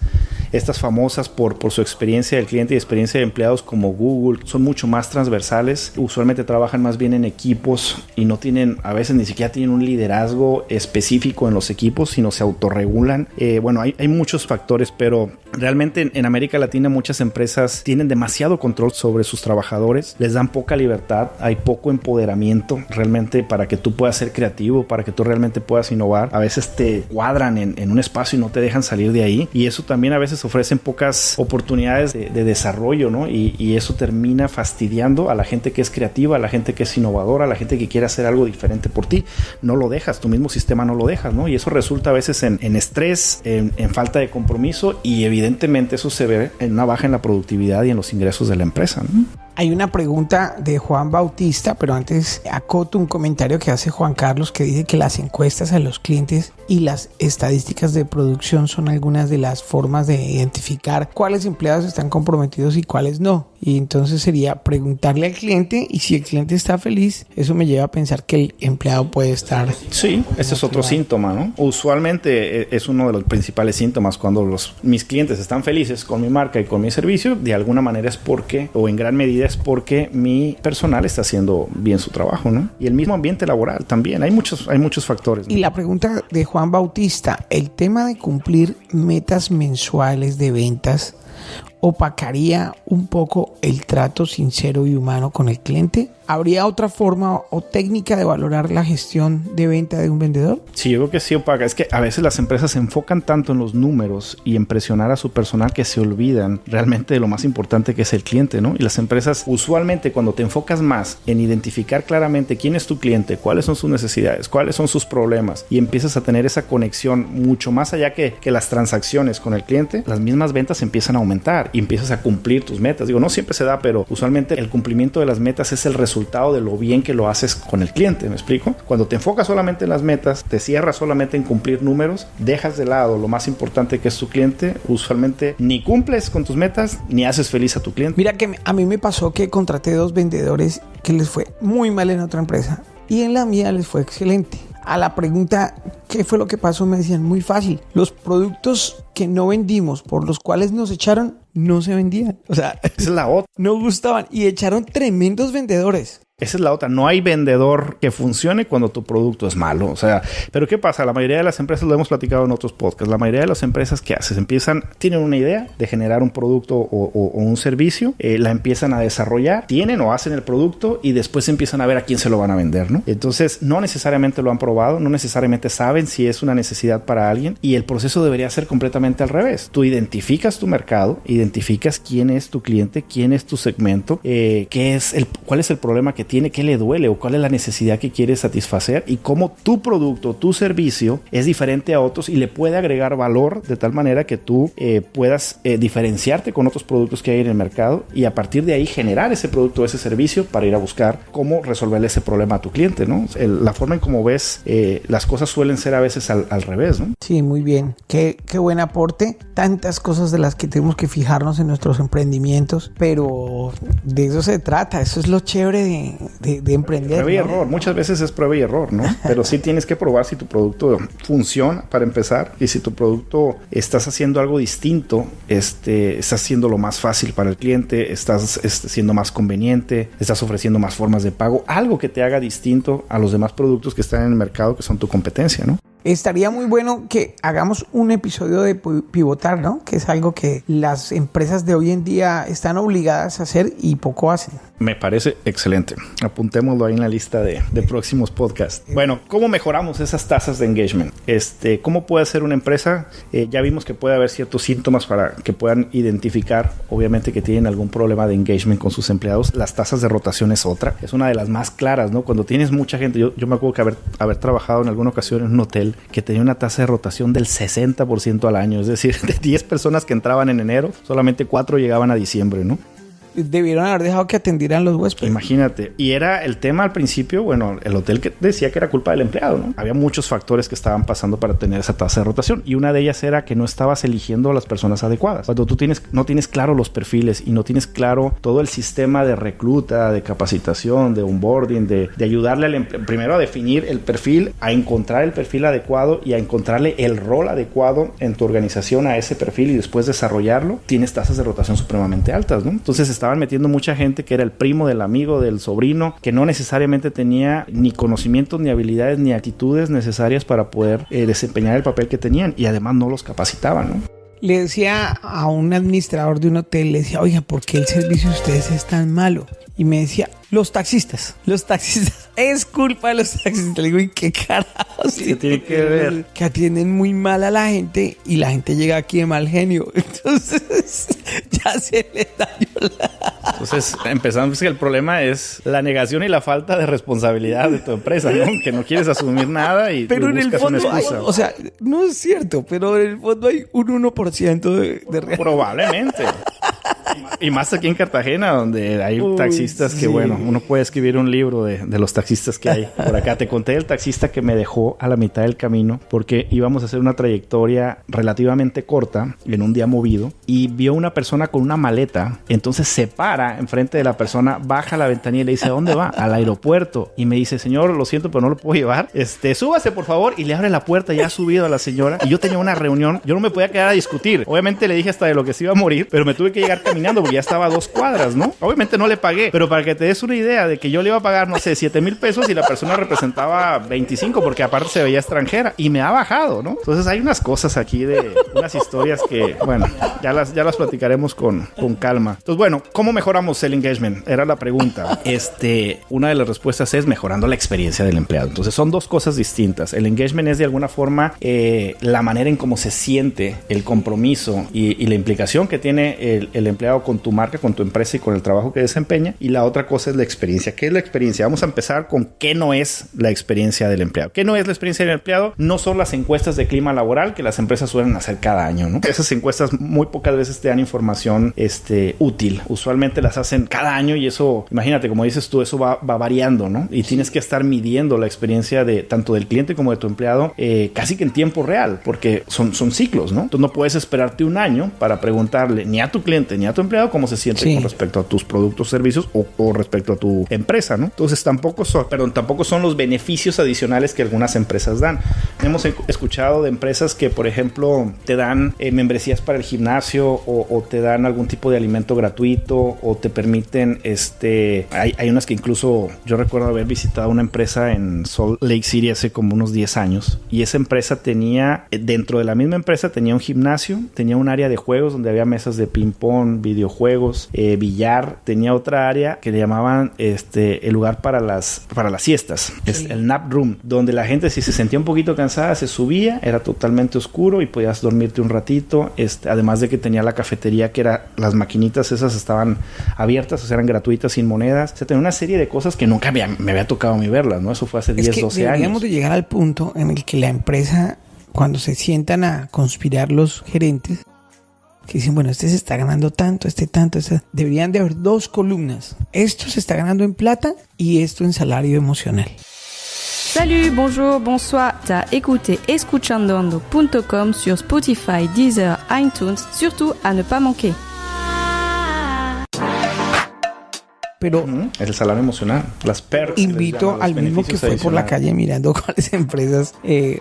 Estas famosas por su experiencia del cliente y experiencia de empleados como Google son mucho más transversales. Usualmente trabajan más bien en equipos y no tienen, a veces ni siquiera tienen un liderazgo específico en los equipos, sino se autorregulan. Bueno, hay muchos factores, pero realmente en América Latina muchas empresas tienen demasiado control sobre sus trabajadores, les dan poca libertad, hay poco empoderamiento realmente para que tú puedas ser creativo, para que tú realmente puedas innovar. A veces te cuadran en un espacio y no te dejan salir de ahí, y eso también a veces ofrecen pocas oportunidades de desarrollo, ¿no? Y eso termina fastidiando a la gente que es creativa, a la gente que es innovadora, a la gente que quiere hacer algo diferente por ti. No lo dejas, tu mismo sistema no lo dejas, ¿no? Y eso resulta a veces en estrés, en falta de compromiso, y evidentemente eso se ve en una baja en la productividad y en los ingresos de la empresa, ¿no? Hay una pregunta de Juan Bautista, pero antes acoto un comentario que hace Juan Carlos, que dice que las encuestas a los clientes y las estadísticas de producción son algunas de las formas de identificar cuáles empleados están comprometidos y cuáles no. Y entonces sería preguntarle al cliente, y si el cliente está feliz, eso me lleva a pensar que el empleado puede estar... Sí, ese es otro síntoma, ¿no? Usualmente es uno de los principales síntomas. Cuando mis clientes están felices con mi marca y con mi servicio, de alguna manera es porque, o en gran medida es porque mi personal está haciendo bien su trabajo, ¿no? Y el mismo ambiente laboral también. Hay muchos factores, ¿no? Y la pregunta de Juan Bautista, el tema de cumplir metas mensuales de ventas, ¿opacaría un poco el trato sincero y humano con el cliente? ¿Habría otra forma o técnica de valorar la gestión de venta de un vendedor? Sí, yo creo que sí opaca. Es que a veces las empresas se enfocan tanto en los números y en presionar a su personal que se olvidan realmente de lo más importante que es el cliente, ¿no? Y las empresas, usualmente, cuando te enfocas más en identificar claramente quién es tu cliente, cuáles son sus necesidades, cuáles son sus problemas, y empiezas a tener esa conexión mucho más allá que las transacciones con el cliente, las mismas ventas empiezan a aumentar y empiezas a cumplir tus metas. Digo, no siempre se da, pero usualmente el cumplimiento de las metas es el resultado de lo bien que lo haces con el cliente, ¿me explico? Cuando te enfocas solamente en las metas, te cierras solamente en cumplir números, dejas de lado lo más importante que es tu cliente, usualmente ni cumples con tus metas, ni haces feliz a tu cliente. Mira que a mí me pasó que contraté 2 vendedores que les fue muy mal en otra empresa y en la mía les fue excelente. A la pregunta, ¿qué fue lo que pasó? Me decían, muy fácil. Los productos que no vendimos, por los cuales nos echaron, no se vendían. O sea, esa es la otra. No gustaban y echaron tremendos vendedores. Esa es la otra. No hay vendedor que funcione cuando tu producto es malo. O sea, pero ¿qué pasa? La mayoría de las empresas, lo hemos platicado en otros podcasts, la mayoría de las empresas, ¿qué haces? Tienen una idea de generar un producto o un servicio, la empiezan a desarrollar, tienen o hacen el producto y después empiezan a ver a quién se lo van a vender, ¿no? Entonces, no necesariamente lo han probado, no necesariamente saben si es una necesidad para alguien, y el proceso debería ser completamente al revés. Tú identificas tu mercado, identificas quién es tu cliente, quién es tu segmento, cuál es el problema que tiene, qué le duele o cuál es la necesidad que quiere satisfacer, y cómo tu producto, tu servicio es diferente a otros y le puede agregar valor de tal manera que tú puedas diferenciarte con otros productos que hay en el mercado, y a partir de ahí generar ese producto o ese servicio para ir a buscar cómo resolverle ese problema a tu cliente, ¿no? La forma en cómo ves las cosas suelen ser a veces al revés, ¿no? Sí, muy bien. Qué buen aporte. Tantas cosas de las que tenemos que fijarnos en nuestros emprendimientos, pero de eso se trata. Eso es lo chévere de emprender. Prueba y error. Muchas veces es prueba y error, ¿no? Pero sí tienes que probar si tu producto funciona para empezar, y si tu producto estás haciendo algo distinto, estás haciendo lo más fácil para el cliente, estás siendo más conveniente, estás ofreciendo más formas de pago, algo que te haga distinto a los demás productos que están en el mercado que son tu competencia, ¿no? estaría muy bueno que hagamos un episodio de pivotar, ¿no? Que es algo que las empresas de hoy en día están obligadas a hacer y poco hacen. Me parece excelente. Apuntémoslo ahí en la lista de próximos podcasts. Bueno, ¿cómo mejoramos esas tasas de engagement? ¿Cómo puede hacer una empresa? Ya vimos que puede haber ciertos síntomas para que puedan identificar, obviamente, que tienen algún problema de engagement con sus empleados. Las tasas de rotación es otra. Es una de las más claras, ¿no? Cuando tienes mucha gente, yo me acuerdo que haber trabajado en alguna ocasión en un hotel que tenía una tasa de rotación del 60% al año. Es decir, de 10 personas que entraban en enero, solamente 4 llegaban a diciembre, ¿no? Debieron haber dejado que atendieran los huéspedes. Imagínate. Y era el tema al principio, bueno, el hotel que decía que era culpa del empleado, ¿no? Había muchos factores que estaban pasando para tener esa tasa de rotación. Y una de ellas era que no estabas eligiendo a las personas adecuadas. Cuando tú no tienes claro los perfiles y no tienes claro todo el sistema de recluta, de capacitación, de onboarding, de ayudarle al primero a definir el perfil, a encontrar el perfil adecuado y a encontrarle el rol adecuado en tu organización a ese perfil y después desarrollarlo, tienes tasas de rotación supremamente altas, ¿no? Entonces estaban metiendo mucha gente que era el primo del amigo, del sobrino, que no necesariamente tenía ni conocimientos, ni habilidades, ni actitudes necesarias para poder desempeñar el papel que tenían y además no los capacitaban, ¿no? Le decía a un administrador de un hotel, le decía, oiga, ¿por qué el servicio de ustedes es tan malo? Y me decía, los taxistas, es culpa de los taxistas. Le digo, ¿y qué carajos? ¿Qué tiene que ver? Que atienden muy mal a la gente y la gente llega aquí de mal genio. Entonces, ya se les dañó Entonces, empezamos que el problema es la negación y la falta de responsabilidad de tu empresa, ¿no? Que no quieres asumir nada y pero en el fondo una excusa. o sea, no es cierto, pero en el fondo hay un 1% de realidad. Probablemente. Y más aquí en Cartagena, donde hay taxistas que, sí. Bueno, uno puede escribir un libro de los taxistas que hay por acá. Te conté del taxista que me dejó a la mitad del camino porque íbamos a hacer una trayectoria relativamente corta en un día movido y vio una persona con una maleta. Entonces se para enfrente de la persona, baja la ventanilla y le dice, ¿a dónde va? Al aeropuerto. Y me dice, señor, lo siento, pero no lo puedo llevar. Súbase, por favor. Y le abre la puerta, ya ha subido a la señora. Y yo tenía una reunión, yo no me podía quedar a discutir. Obviamente le dije hasta de lo que se iba a morir, pero me tuve que llegar caminando porque ya estaba a 2 cuadras, ¿no? Obviamente no le pagué, pero para que te des una idea de que yo le iba a pagar, no sé, 7,000 pesos y la persona representaba 25 porque aparte se veía extranjera y me ha bajado, ¿no? Entonces hay unas cosas aquí de unas historias que, bueno, ya las platicaremos con calma. Entonces, bueno, ¿cómo mejoramos el engagement? Era la pregunta. Una de las respuestas es mejorando la experiencia del empleado. Entonces son 2 cosas distintas. El engagement es de alguna forma la manera en cómo se siente el compromiso y la implicación que tiene el empleado con tu marca, con tu empresa y con el trabajo que desempeña. Y la otra cosa es la experiencia. ¿Qué es la experiencia? Vamos a empezar con qué no es la experiencia del empleado. ¿Qué no es la experiencia del empleado? No son las encuestas de clima laboral que las empresas suelen hacer cada año, ¿no? Esas encuestas muy pocas veces te dan información útil. Usualmente las hacen cada año y eso, imagínate, como dices tú, eso va variando, ¿no? Y tienes que estar midiendo la experiencia de tanto del cliente como de tu empleado casi que en tiempo real, porque son ciclos, ¿no? Entonces no puedes esperarte un año para preguntarle ni a tu cliente ni a tu empleado cómo se siente con respecto a tus productos, servicios o respecto a tu empresa, ¿no? Entonces tampoco son los beneficios adicionales que algunas empresas dan. Hemos escuchado de empresas que, por ejemplo, te dan membresías para el gimnasio o te dan algún tipo de alimento gratuito o te permiten, hay unas que incluso yo recuerdo haber visitado una empresa en Salt Lake City hace como unos 10 años y esa empresa tenía, dentro de la misma empresa tenía un gimnasio, tenía un área de juegos donde había mesas de ping pong, videojuegos, billar, tenía otra área que le llamaban el lugar para las siestas, es el nap room, donde la gente si se sentía un poquito cansada se subía, era totalmente oscuro y podías dormirte un ratito, además de que tenía la cafetería que era, las maquinitas esas estaban abiertas, o sea, eran gratuitas sin monedas, o sea, tenía una serie de cosas que nunca me había tocado a mí verlas, ¿no? Eso fue hace 10, 12 años. Deberíamos de llegar al punto en el que la empresa, cuando se sientan a conspirar los gerentes, que dicen, bueno, se está ganando tanto, tanto, deberían de haber 2 columnas. Esto se está ganando en plata y esto en salario emocional. Salut, bonjour, bonsoir. T'as écouté escuchandoando.com sur Spotify, Deezer, iTunes, surtout à ne pas manquer. Pero el salario emocional, las perks. Invito al mismo que fue por la calle mirando cuáles empresas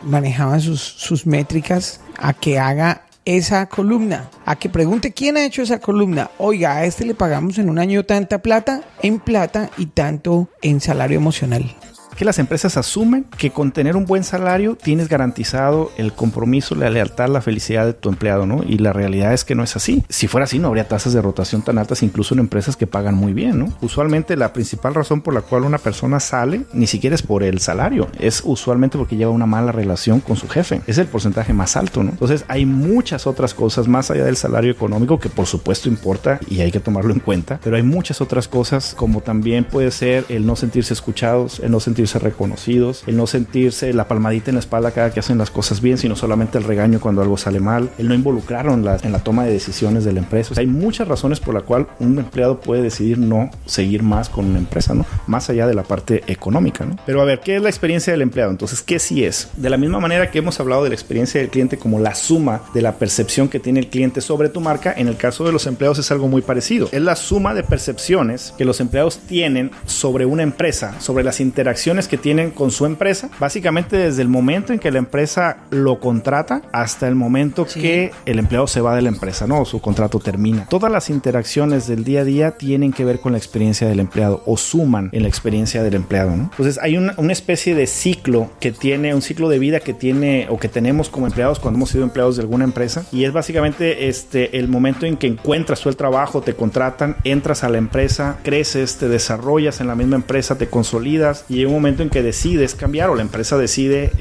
manejaban sus métricas a que haga esa columna, a que pregunte quién ha hecho esa columna. Oiga, a le pagamos en un año tanta plata en plata y tanto en salario emocional. que las empresas asumen que con tener un buen salario tienes garantizado el compromiso, la lealtad, la felicidad de tu empleado, ¿no? Y la realidad es que no es así. Si fuera así, no habría tasas de rotación tan altas, incluso en empresas que pagan muy bien, ¿no? Usualmente la principal razón por la cual una persona sale ni siquiera es por el salario, es usualmente porque lleva una mala relación con su jefe. Es el porcentaje más alto, ¿no? Entonces hay muchas otras cosas más allá del salario económico que por supuesto importa y hay que tomarlo en cuenta, pero hay muchas otras cosas como también puede ser el no sentirse escuchados, el no sentirse reconocidos, el no sentirse la palmadita en la espalda cada que hacen las cosas bien, sino solamente el regaño cuando algo sale mal, el no involucrarlo en la toma de decisiones de la empresa. O sea, hay muchas razones por la cual un empleado puede decidir no seguir más con una empresa, ¿no? Más allá de la parte económica, ¿no? Pero a ver, ¿qué es la experiencia del empleado? Entonces, ¿qué sí es? De la misma manera que hemos hablado de la experiencia del cliente como la suma de la percepción que tiene el cliente sobre tu marca, en el caso de los empleados es algo muy parecido. Es la suma de percepciones que los empleados tienen sobre una empresa, sobre las interacciones que tienen con su empresa, básicamente desde el momento en que la empresa lo contrata hasta el momento que el empleado se va de la empresa, ¿no? O su contrato termina. Todas las interacciones del día a día tienen que ver con la experiencia del empleado o suman en la experiencia del empleado, ¿no? Entonces hay una especie de ciclo que tiene, un ciclo de vida que tiene o que tenemos como empleados cuando hemos sido empleados de alguna empresa, y es básicamente el momento en que encuentras tú el trabajo, te contratan, entras a la empresa, creces, te desarrollas en la misma empresa, te consolidas y hay un momento en que decides cambiar o la empresa decide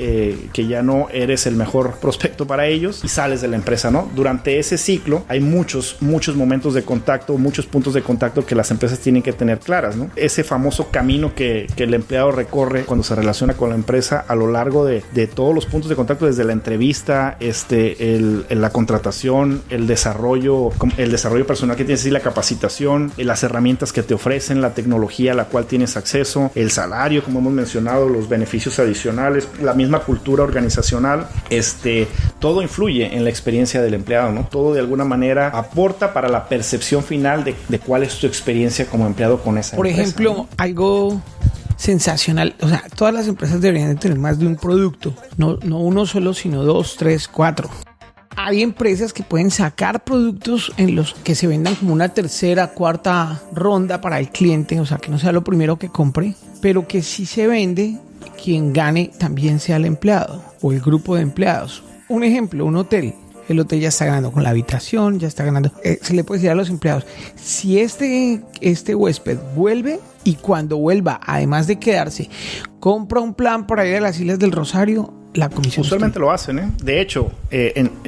que ya no eres el mejor prospecto para ellos y sales de la empresa, ¿no? Durante ese ciclo hay muchos momentos de contacto, muchos puntos de contacto que las empresas tienen que tener claras, ¿no? Ese famoso camino que el empleado recorre cuando se relaciona con la empresa a lo largo de todos los puntos de contacto, desde la entrevista, la contratación, el desarrollo personal que tienes y la capacitación, las herramientas que te ofrecen, la tecnología a la cual tienes acceso, el salario, como hemos mencionado, los beneficios adicionales, la misma cultura organizacional, todo influye en la experiencia del empleado, ¿no? Todo de alguna manera aporta para la percepción final de cuál es tu experiencia como empleado con esa Por empresa, ejemplo, ¿no? algo sensacional, o sea, todas las empresas deberían de tener más de un producto, no uno solo, sino 2, 3, 4. Hay empresas que pueden sacar productos en los que se vendan como una tercera, cuarta ronda para el cliente, o sea, que no sea lo primero que compre, pero que si se vende, quien gane también sea el empleado o el grupo de empleados. Un ejemplo, un hotel. El hotel ya está ganando con la habitación, ya está ganando. Se le puede decir a los empleados, si este huésped vuelve y cuando vuelva, además de quedarse, compra un plan para ir a las Islas del Rosario, la comisión. Usualmente lo hacen, ¿eh? De hecho,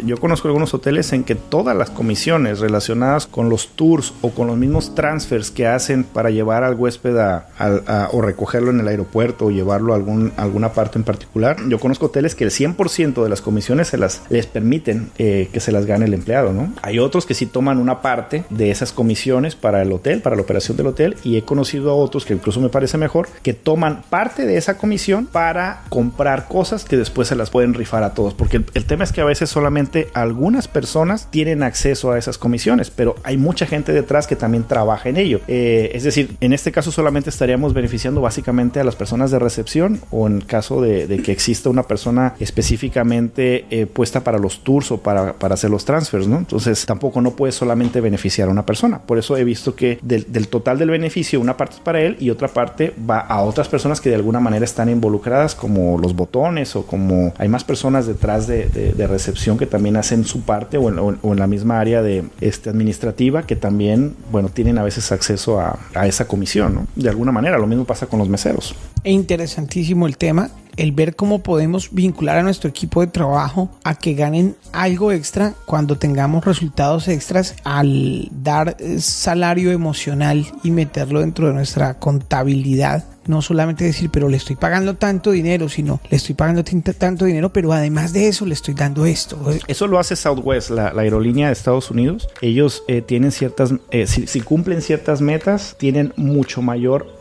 yo conozco algunos hoteles en que todas las comisiones relacionadas con los tours o con los mismos transfers que hacen para llevar al huésped o recogerlo en el aeropuerto o llevarlo a alguna parte en particular, yo conozco hoteles que el 100% de las comisiones les permiten que se las gane el empleado, ¿no? Hay otros que sí toman una parte de esas comisiones para el hotel, para la operación del hotel, y he conocido a otros que incluso me parece mejor, que toman parte de esa comisión para comprar cosas que después se las pueden rifar a todos, porque el tema es que a veces solamente algunas personas tienen acceso a esas comisiones, pero hay mucha gente detrás que también trabaja en ello. Es decir, en este caso solamente estaríamos beneficiando básicamente a las personas de recepción, o en el caso de que exista una persona específicamente puesta para los tours o para hacer los transfers, ¿no? Entonces tampoco no puede solamente beneficiar a una persona. Por eso he visto que del total del beneficio, una parte es para él y otra parte va a otras personas que de alguna manera están involucradas, como los botones, o como hay más personas detrás de recepción que también hacen su parte, o en la misma área de administrativa, que también, bueno, tienen a veces acceso a esa comisión, ¿no? De alguna manera. Lo mismo pasa con los meseros. Interesantísimo el tema, el ver cómo podemos vincular a nuestro equipo de trabajo a que ganen algo extra cuando tengamos resultados extras, al dar salario emocional y meterlo dentro de nuestra contabilidad. No solamente decir, pero le estoy pagando tanto dinero, sino le estoy pagando tanto dinero, pero además de eso le estoy dando esto. Eso lo hace Southwest, la aerolínea de Estados Unidos. Ellos tienen ciertas, si cumplen ciertas metas, tienen mucho mayor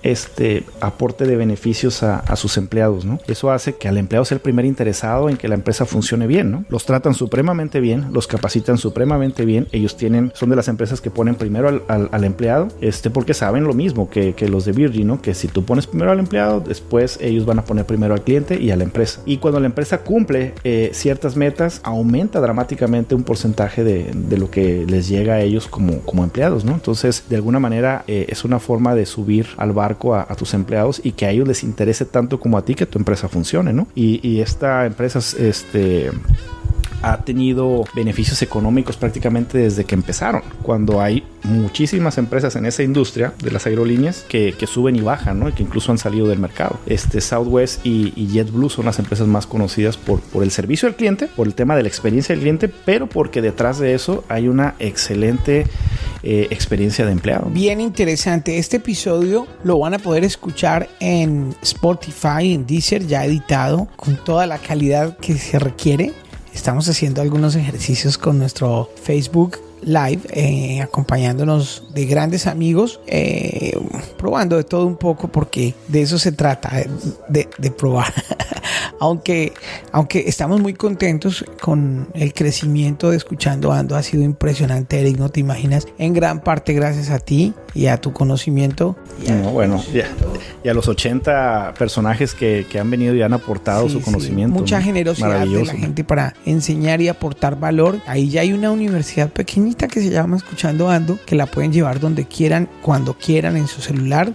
aporte de beneficios a sus empleados, ¿no? Eso hace que al empleado sea el primer interesado en que la empresa funcione bien, ¿no? Los tratan supremamente bien, los capacitan supremamente bien. Ellos son de las empresas que ponen primero al empleado, porque saben lo mismo que los de Virgin, ¿no? Que si tú pones primero al empleado, después ellos van a poner primero al cliente y a la empresa. Y cuando la empresa cumple ciertas metas, aumenta dramáticamente un porcentaje de lo que les llega a ellos como empleados, ¿no? Entonces, de alguna manera, es una forma de subir al barco a tus empleados y que a ellos les interese tanto como a ti que tu empresa funcione, ¿no? Y esta empresa ha tenido beneficios económicos prácticamente desde que empezaron, cuando hay muchísimas empresas en esa industria de las aerolíneas que suben y bajan, ¿no? Y que incluso han salido del mercado. Southwest y JetBlue son las empresas más conocidas por el servicio al cliente, por el tema de la experiencia del cliente, pero porque detrás de eso hay una excelente experiencia de empleado. Bien interesante. Este episodio lo van a poder escuchar en Spotify, en Deezer, ya editado, con toda la calidad que se requiere. Estamos haciendo algunos ejercicios con nuestro Facebook Live, acompañándonos de grandes amigos, probando de todo un poco, porque de eso se trata, de probar. aunque estamos muy contentos con el crecimiento de Escuchando Ando. Ha sido impresionante, Eric, no te imaginas, en gran parte gracias a ti y a tu conocimiento. Y a los 80 personajes que han venido y han aportado su conocimiento. Mucha generosidad de la gente para enseñar y aportar valor. Ahí ya hay una universidad pequeñita que se llama Escuchando Ando, que la pueden llevar donde quieran, cuando quieran, en su celular,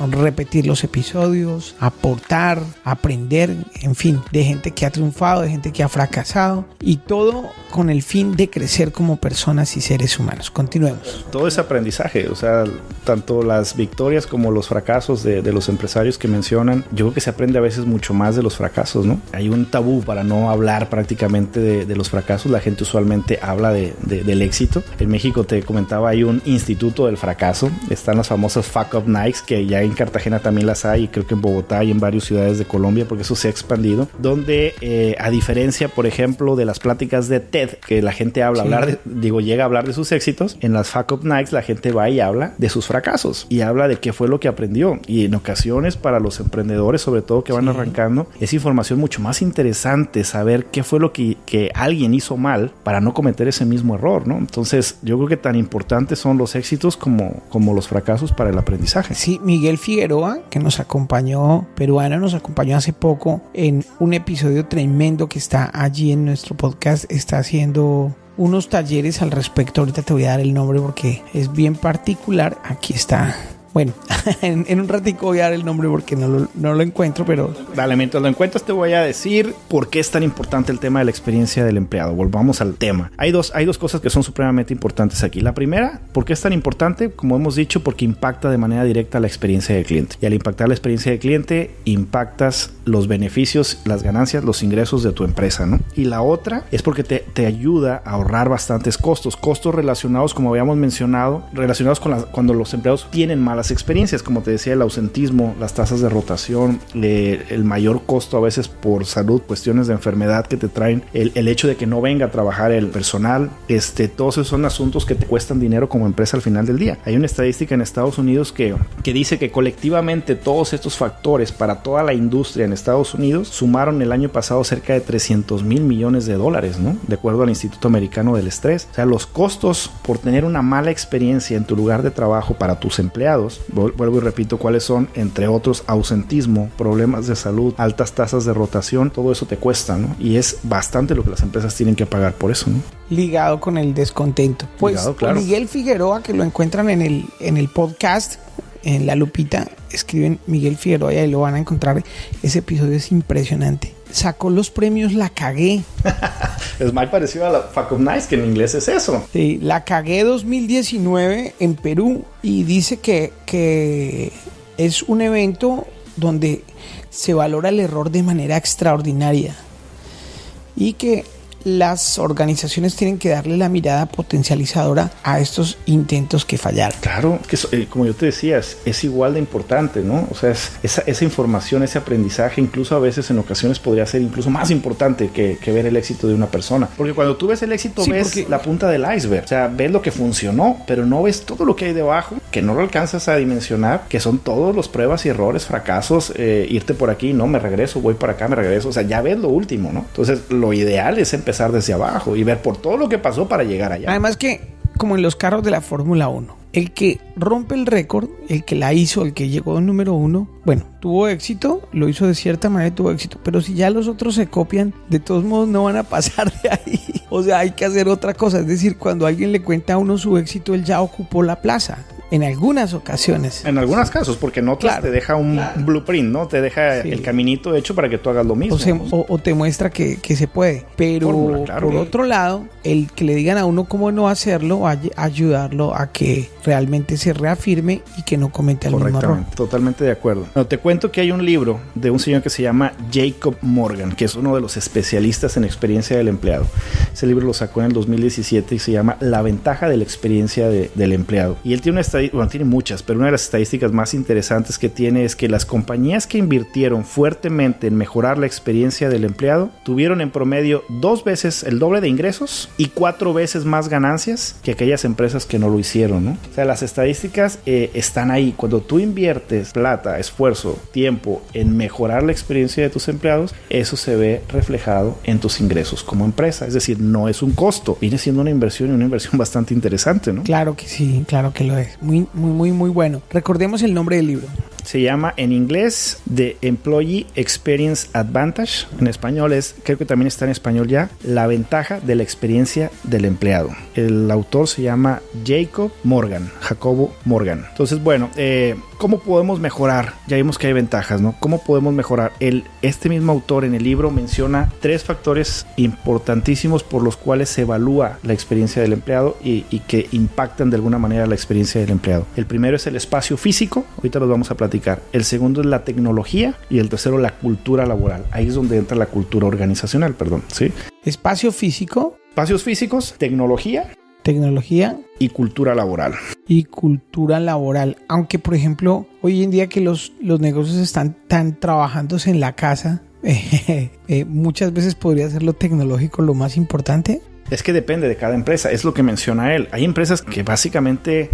repetir los episodios, aportar, aprender, en fin, de gente que ha triunfado, de gente que ha fracasado, y todo con el fin de crecer como personas y seres humanos. Continuemos. Todo ese aprendizaje, o sea, tanto las victorias como los fracasos de los empresarios que mencionan, yo creo que se aprende a veces mucho más de los fracasos, ¿no? Hay un tabú para no hablar prácticamente de los fracasos. La gente usualmente habla del éxito. En México, te comentaba, hay un instituto del fracaso. Están las famosas Fuck Up Nights, que ya en Cartagena también las hay, y creo que en Bogotá y en varias ciudades de Colombia, porque eso se ha expandido, donde a diferencia, por ejemplo, de las pláticas de TED, que la gente habla, llega a hablar de sus éxitos, en las Fuck Up Nights la gente va y habla de sus fracasos y habla de qué fue lo que aprendió. Y en ocasiones, para los emprendedores, sobre todo que van arrancando, es información mucho más interesante saber qué fue lo que alguien hizo mal para no cometer ese mismo error, ¿no? Entonces, yo creo que tan importantes son los éxitos como los fracasos para el aprendizaje. Sí, Miguel Figueroa, que nos acompañó hace poco en un episodio tremendo que está allí en nuestro podcast, está haciendo unos talleres al respecto. Ahorita te voy a dar el nombre porque es bien particular. Aquí está. Bueno, en un ratico voy a dar el nombre porque no lo encuentro, pero... Dale, mientras lo encuentras te voy a decir por qué es tan importante el tema de la experiencia del empleado. Volvamos al tema. Hay dos cosas que son supremamente importantes aquí. La primera, ¿por qué es tan importante? Como hemos dicho, porque impacta de manera directa la experiencia del cliente. Y al impactar la experiencia del cliente, impactas los beneficios, las ganancias, los ingresos de tu empresa, ¿no? Y la otra es porque te ayuda a ahorrar bastantes costos relacionados, como habíamos mencionado, relacionados con cuando los empleados tienen malas experiencias, como te decía, el ausentismo, las tasas de rotación, el mayor costo a veces por salud, cuestiones de enfermedad que te traen, el hecho de que no venga a trabajar el personal, todos esos son asuntos que te cuestan dinero como empresa al final del día. Hay una estadística en Estados Unidos que dice que colectivamente todos estos factores para toda la industria en Estados Unidos sumaron el año pasado cerca de $300 mil millones, ¿no? De acuerdo al Instituto Americano del Estrés. O sea, los costos por tener una mala experiencia en tu lugar de trabajo para tus empleados, vuelvo y repito cuáles son, entre otros, ausentismo, problemas de salud, altas tasas de rotación, todo eso te cuesta, ¿no? Y es bastante lo que las empresas tienen que pagar por eso, ¿no? Ligado con el descontento. Pues ligado, claro. Miguel Figueroa, que lo encuentran en el podcast, en la lupita, escriben Miguel Figueroa y ahí lo van a encontrar. Ese episodio es impresionante. Sacó los premios La Cagué. Es muy parecido a la Fuck Up Nights, que en inglés es eso. Sí, La Cagué 2019 en Perú, y dice que es un evento donde se valora el error de manera extraordinaria y que las organizaciones tienen que darle la mirada potencializadora a estos intentos que fallaron. Claro, que como yo te decía, es igual de importante, ¿no? O sea, esa información, ese aprendizaje, incluso a veces en ocasiones podría ser incluso más importante que ver el éxito de una persona. Porque cuando tú ves el éxito, ves la punta del iceberg. O sea, ves lo que funcionó, pero no ves todo lo que hay debajo, que no lo alcanzas a dimensionar, que son todos los pruebas y errores, fracasos, irte por aquí, no, me regreso, voy para acá, me regreso. O sea, ya ves lo último, ¿no? Entonces, lo ideal es empezar desde abajo y ver por todo lo que pasó para llegar allá. Además que, como en los carros de la Fórmula 1, el que rompe el récord, el que la hizo, el que llegó al número 1, bueno, tuvo éxito, lo hizo de cierta manera y tuvo éxito, pero si ya los otros se copian, de todos modos no van a pasar de ahí. O sea, hay que hacer otra cosa, es decir, cuando alguien le cuenta a uno su éxito, él ya ocupó la plaza. En algunas ocasiones. En algunos casos, porque en otras te deja un blueprint, ¿no? Te deja el caminito hecho para que tú hagas lo mismo. O te muestra que se puede. Pero por otro lado, el que le digan a uno cómo no hacerlo va a ayudarlo a que realmente se reafirme y que no cometa el mismo error. Totalmente de acuerdo. Bueno, te cuento que hay un libro de un señor que se llama Jacob Morgan, que es uno de los especialistas en experiencia del empleado. Ese libro lo sacó en el 2017 y se llama La ventaja de la experiencia del empleado. Y él tiene tiene muchas, pero una de las estadísticas más interesantes que tiene es que las compañías que invirtieron fuertemente en mejorar la experiencia del empleado tuvieron en promedio 2 veces el doble de ingresos y 4 veces más ganancias que aquellas empresas que no lo hicieron, ¿no? O sea, las estadísticas están ahí. Cuando tú inviertes plata, esfuerzo, tiempo en mejorar la experiencia de tus empleados, eso se ve reflejado en tus ingresos como empresa. Es decir, no es un costo, viene siendo una inversión y una inversión bastante interesante, ¿no? Claro que sí, claro que lo es. Muy bueno. Recordemos el nombre del libro. Se llama en inglés The Employee Experience Advantage. En español creo que también está en español ya, La ventaja de la experiencia del empleado. El autor se llama Jacobo Morgan. Entonces, bueno, ¿cómo podemos mejorar? Ya vimos que hay ventajas, ¿no? ¿Cómo podemos mejorar? Este mismo autor en el libro menciona 3 factores importantísimos por los cuales se evalúa la experiencia del empleado y que impactan de alguna manera la experiencia del empleado. El primero es el espacio físico, ahorita los vamos a platicar. El segundo es la tecnología y el tercero la cultura laboral. Ahí es donde entra la cultura organizacional, ¿sí? Espacio físico. Espacios físicos, tecnología y cultura laboral. Aunque, por ejemplo, hoy en día que los negocios están tan trabajándose en la casa, muchas veces podría ser lo tecnológico lo más importante. Es que depende de cada empresa, es lo que menciona él. Hay empresas que básicamente,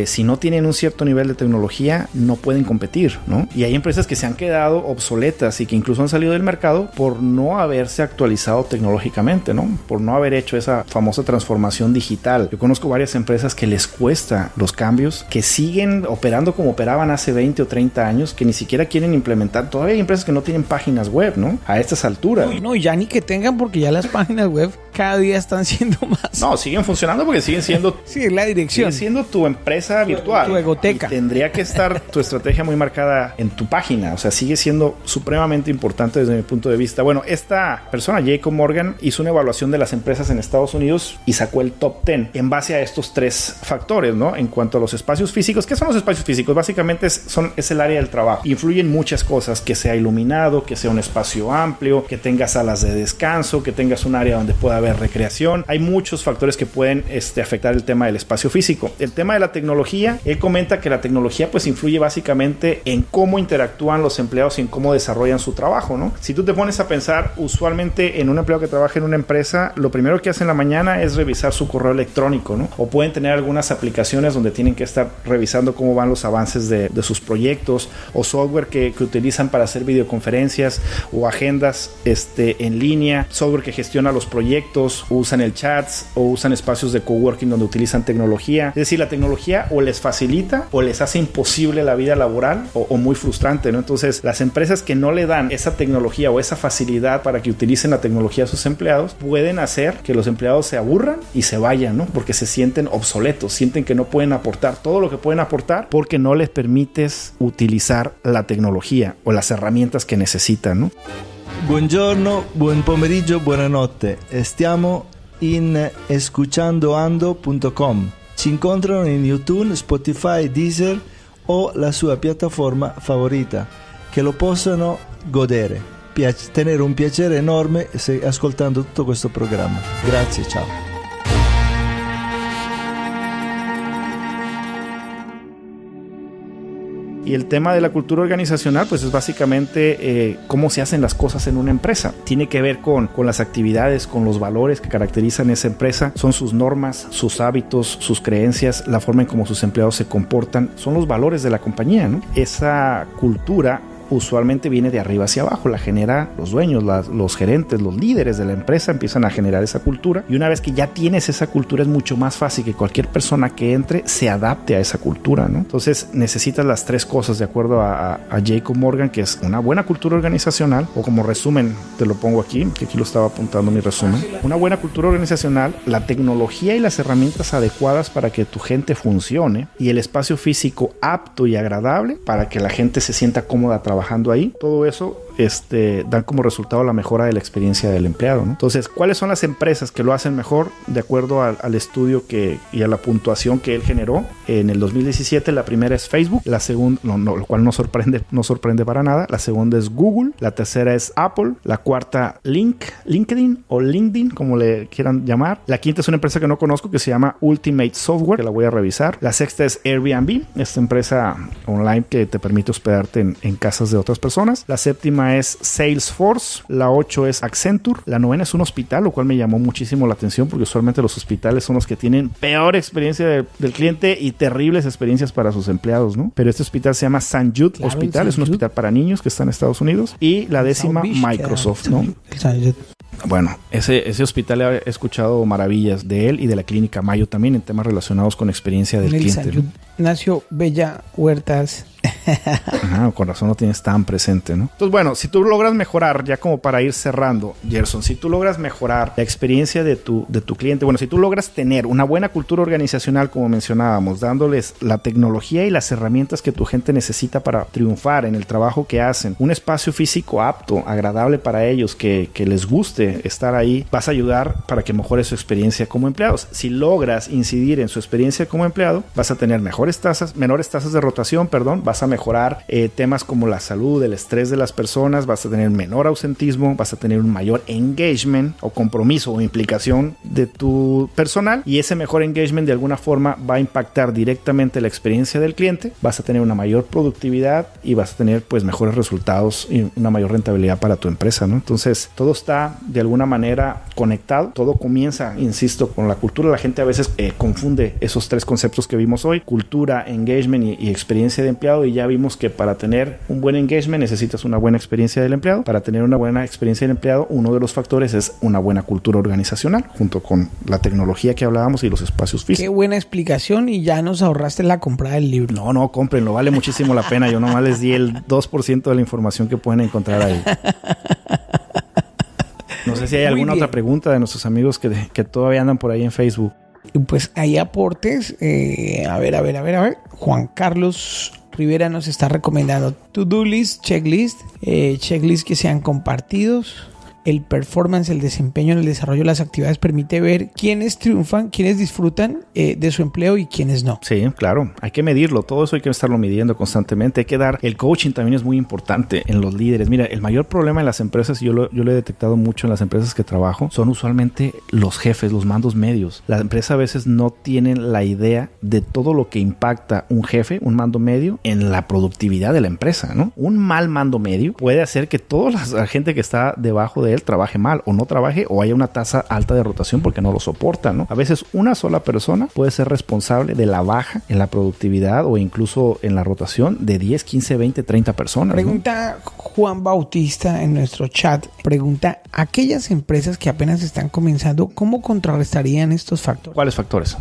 si no tienen un cierto nivel de tecnología, no pueden competir, ¿no? Y hay empresas que se han quedado obsoletas y que incluso han salido del mercado por no haberse actualizado tecnológicamente, ¿no? Por no haber hecho esa famosa transformación digital. Yo conozco varias empresas que les cuesta los cambios, que siguen operando como operaban hace 20 o 30 años, que ni siquiera quieren implementar. Todavía hay empresas que no tienen páginas web, ¿no? A estas alturas. No, ya ni que tengan, porque ya las páginas web cada día están siendo más. No, siguen funcionando porque siguen siendo... Sí, es la dirección. Sigue siendo tu empresa virtual. Tu egoteca. Y tendría que estar tu estrategia muy marcada en tu página. O sea, sigue siendo supremamente importante desde mi punto de vista. Bueno, esta persona, Jacob Morgan, hizo una evaluación de las empresas en Estados Unidos y sacó el top 10 en base a estos 3 factores, ¿no? En cuanto a los espacios físicos. ¿Qué son los espacios físicos? Básicamente es el área del trabajo. Influyen muchas cosas. Que sea iluminado, que sea un espacio amplio, que tengas salas de descanso, que tengas un área donde pueda haber recreación. Hay muchos factores que pueden afectar el tema del espacio físico. El tema de la tecnología, él comenta que la tecnología pues influye básicamente en cómo interactúan los empleados y en cómo desarrollan su trabajo, ¿no? Si tú te pones a pensar usualmente en un empleado que trabaja en una empresa, lo primero que hace en la mañana es revisar su correo electrónico, ¿no? O pueden tener algunas aplicaciones donde tienen que estar revisando cómo van los avances de sus proyectos, o software que utilizan para hacer videoconferencias o agendas en línea, software que gestiona los proyectos, usan el chats o usan espacios de coworking donde utilizan tecnología. Es decir, la tecnología o les facilita o les hace imposible la vida laboral o muy frustrante, ¿no? Entonces, las empresas que no le dan esa tecnología o esa facilidad para que utilicen la tecnología a sus empleados, pueden hacer que los empleados se aburran y se vayan, ¿no? Porque se sienten obsoletos, sienten que no pueden aportar todo lo que pueden aportar porque no les permites utilizar la tecnología o las herramientas que necesitan, ¿no? Buongiorno, buon pomeriggio, buonanotte. Stiamo in escuchandoando.com. Ci incontrano in YouTube, Spotify, Deezer o la sua piattaforma favorita, che lo possano godere. Tenere un piacere enorme ascoltando tutto questo programma. Grazie, ciao. Y el tema de la cultura organizacional, pues es básicamente cómo se hacen las cosas en una empresa. Tiene que ver con las actividades, con los valores que caracterizan esa empresa. Son sus normas, sus hábitos, sus creencias, la forma en cómo sus empleados se comportan. Son los valores de la compañía, ¿no? Esa cultura usualmente viene de arriba hacia abajo, la genera los dueños, los gerentes, los líderes de la empresa empiezan a generar esa cultura, y una vez que ya tienes esa cultura es mucho más fácil que cualquier persona que entre se adapte a esa cultura, ¿no? Entonces necesitas las tres cosas de acuerdo a Jacob Morgan, que es una buena cultura organizacional, o como resumen te lo pongo aquí, que aquí lo estaba apuntando mi resumen, una buena cultura organizacional, la tecnología y las herramientas adecuadas para que tu gente funcione, y el espacio físico apto y agradable para que la gente se sienta cómoda trabajando ahí. Todo eso dan como resultado la mejora de la experiencia del empleado, ¿no? Entonces, ¿cuáles son las empresas que lo hacen mejor? De acuerdo al estudio y a la puntuación que él generó en el 2017, la primera es Facebook, la segunda, lo cual no sorprende para nada, la segunda es Google, la tercera es Apple, la cuarta LinkedIn o LinkedIn, como le quieran llamar, la quinta es una empresa que no conozco que se llama Ultimate Software, que la voy a revisar, la sexta es Airbnb, esta empresa online que te permite hospedarte en casas de otras personas, la séptima es Salesforce, la 8 es Accenture, la 9 es un hospital, lo cual me llamó muchísimo la atención porque usualmente los hospitales son los que tienen peor experiencia del cliente y terribles experiencias para sus empleados, ¿no? Pero este hospital se llama St. Jude Hospital, es un hospital para niños que está en Estados Unidos, y la décima Microsoft, ¿no? Bueno, ese hospital he escuchado maravillas de él y de la clínica Mayo también en temas relacionados con experiencia del cliente, ¿no? Ignacio Bella Huertas. Ajá, con razón lo tienes tan presente, ¿no? Entonces, bueno, si tú logras mejorar, ya como para ir cerrando, Gerson, si tú logras mejorar la experiencia de tu cliente, bueno, si tú logras tener una buena cultura organizacional, como mencionábamos, dándoles la tecnología y las herramientas que tu gente necesita para triunfar en el trabajo que hacen, un espacio físico apto, agradable para ellos, que les guste estar ahí, vas a ayudar para que mejore su experiencia como empleados. Si logras incidir en su experiencia como empleado, vas a tener menores tasas de rotación, vas a mejorar temas como la salud, el estrés de las personas, vas a tener menor ausentismo, vas a tener un mayor engagement o compromiso o implicación de tu personal, y ese mejor engagement de alguna forma va a impactar directamente la experiencia del cliente, vas a tener una mayor productividad y vas a tener pues mejores resultados y una mayor rentabilidad para tu empresa, ¿no? Entonces todo está de alguna manera conectado, todo comienza, insisto, con la cultura. La gente a veces confunde esos tres conceptos que vimos hoy: cultura, engagement y experiencia de empleado, y ya vimos que para tener un buen engagement necesitas una buena experiencia del empleado. Para tener una buena experiencia del empleado, uno de los factores es una buena cultura organizacional, junto con la tecnología que hablábamos y los espacios físicos. Qué buena explicación, y ya nos ahorraste la compra del libro. No, cómprenlo, vale muchísimo la pena. Yo nomás les di el 2% de la información que pueden encontrar ahí. No sé si hay alguna otra pregunta de nuestros amigos que todavía andan por ahí en Facebook. Pues hay aportes. A ver. Juan Carlos Rivera nos está recomendando to-do list, checklist que sean compartidos. El performance, el desempeño en el desarrollo de las actividades permite ver quiénes triunfan, quiénes disfrutan de su empleo y quiénes no. Sí, claro, hay que medirlo, todo eso hay que estarlo midiendo constantemente, hay que dar, el coaching también es muy importante en los líderes. Mira, el mayor problema en las empresas, yo lo he detectado mucho en las empresas que trabajo, son usualmente los jefes, los mandos medios. La empresa a veces no tienen la idea de todo lo que impacta un jefe, un mando medio, en la productividad de la empresa, ¿no? Un mal mando medio puede hacer que toda la gente que está debajo de él trabaje mal o no trabaje, o haya una tasa alta de rotación porque no lo soporta, ¿no? A veces una sola persona puede ser responsable de la baja en la productividad o incluso en la rotación de 10, 15, 20, 30 personas. Pregunta, ¿no? Juan Bautista en nuestro chat, pregunta, aquellas empresas que apenas están comenzando, ¿cómo contrarrestarían estos factores? ¿Cuáles factores?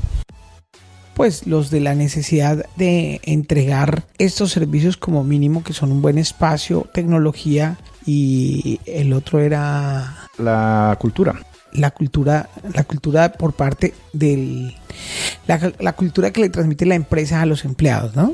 Pues los de la necesidad de entregar estos servicios como mínimo, que son un buen espacio, tecnología, y el otro era la cultura. La cultura por parte del la cultura que le transmite la empresa a los empleados, ¿no?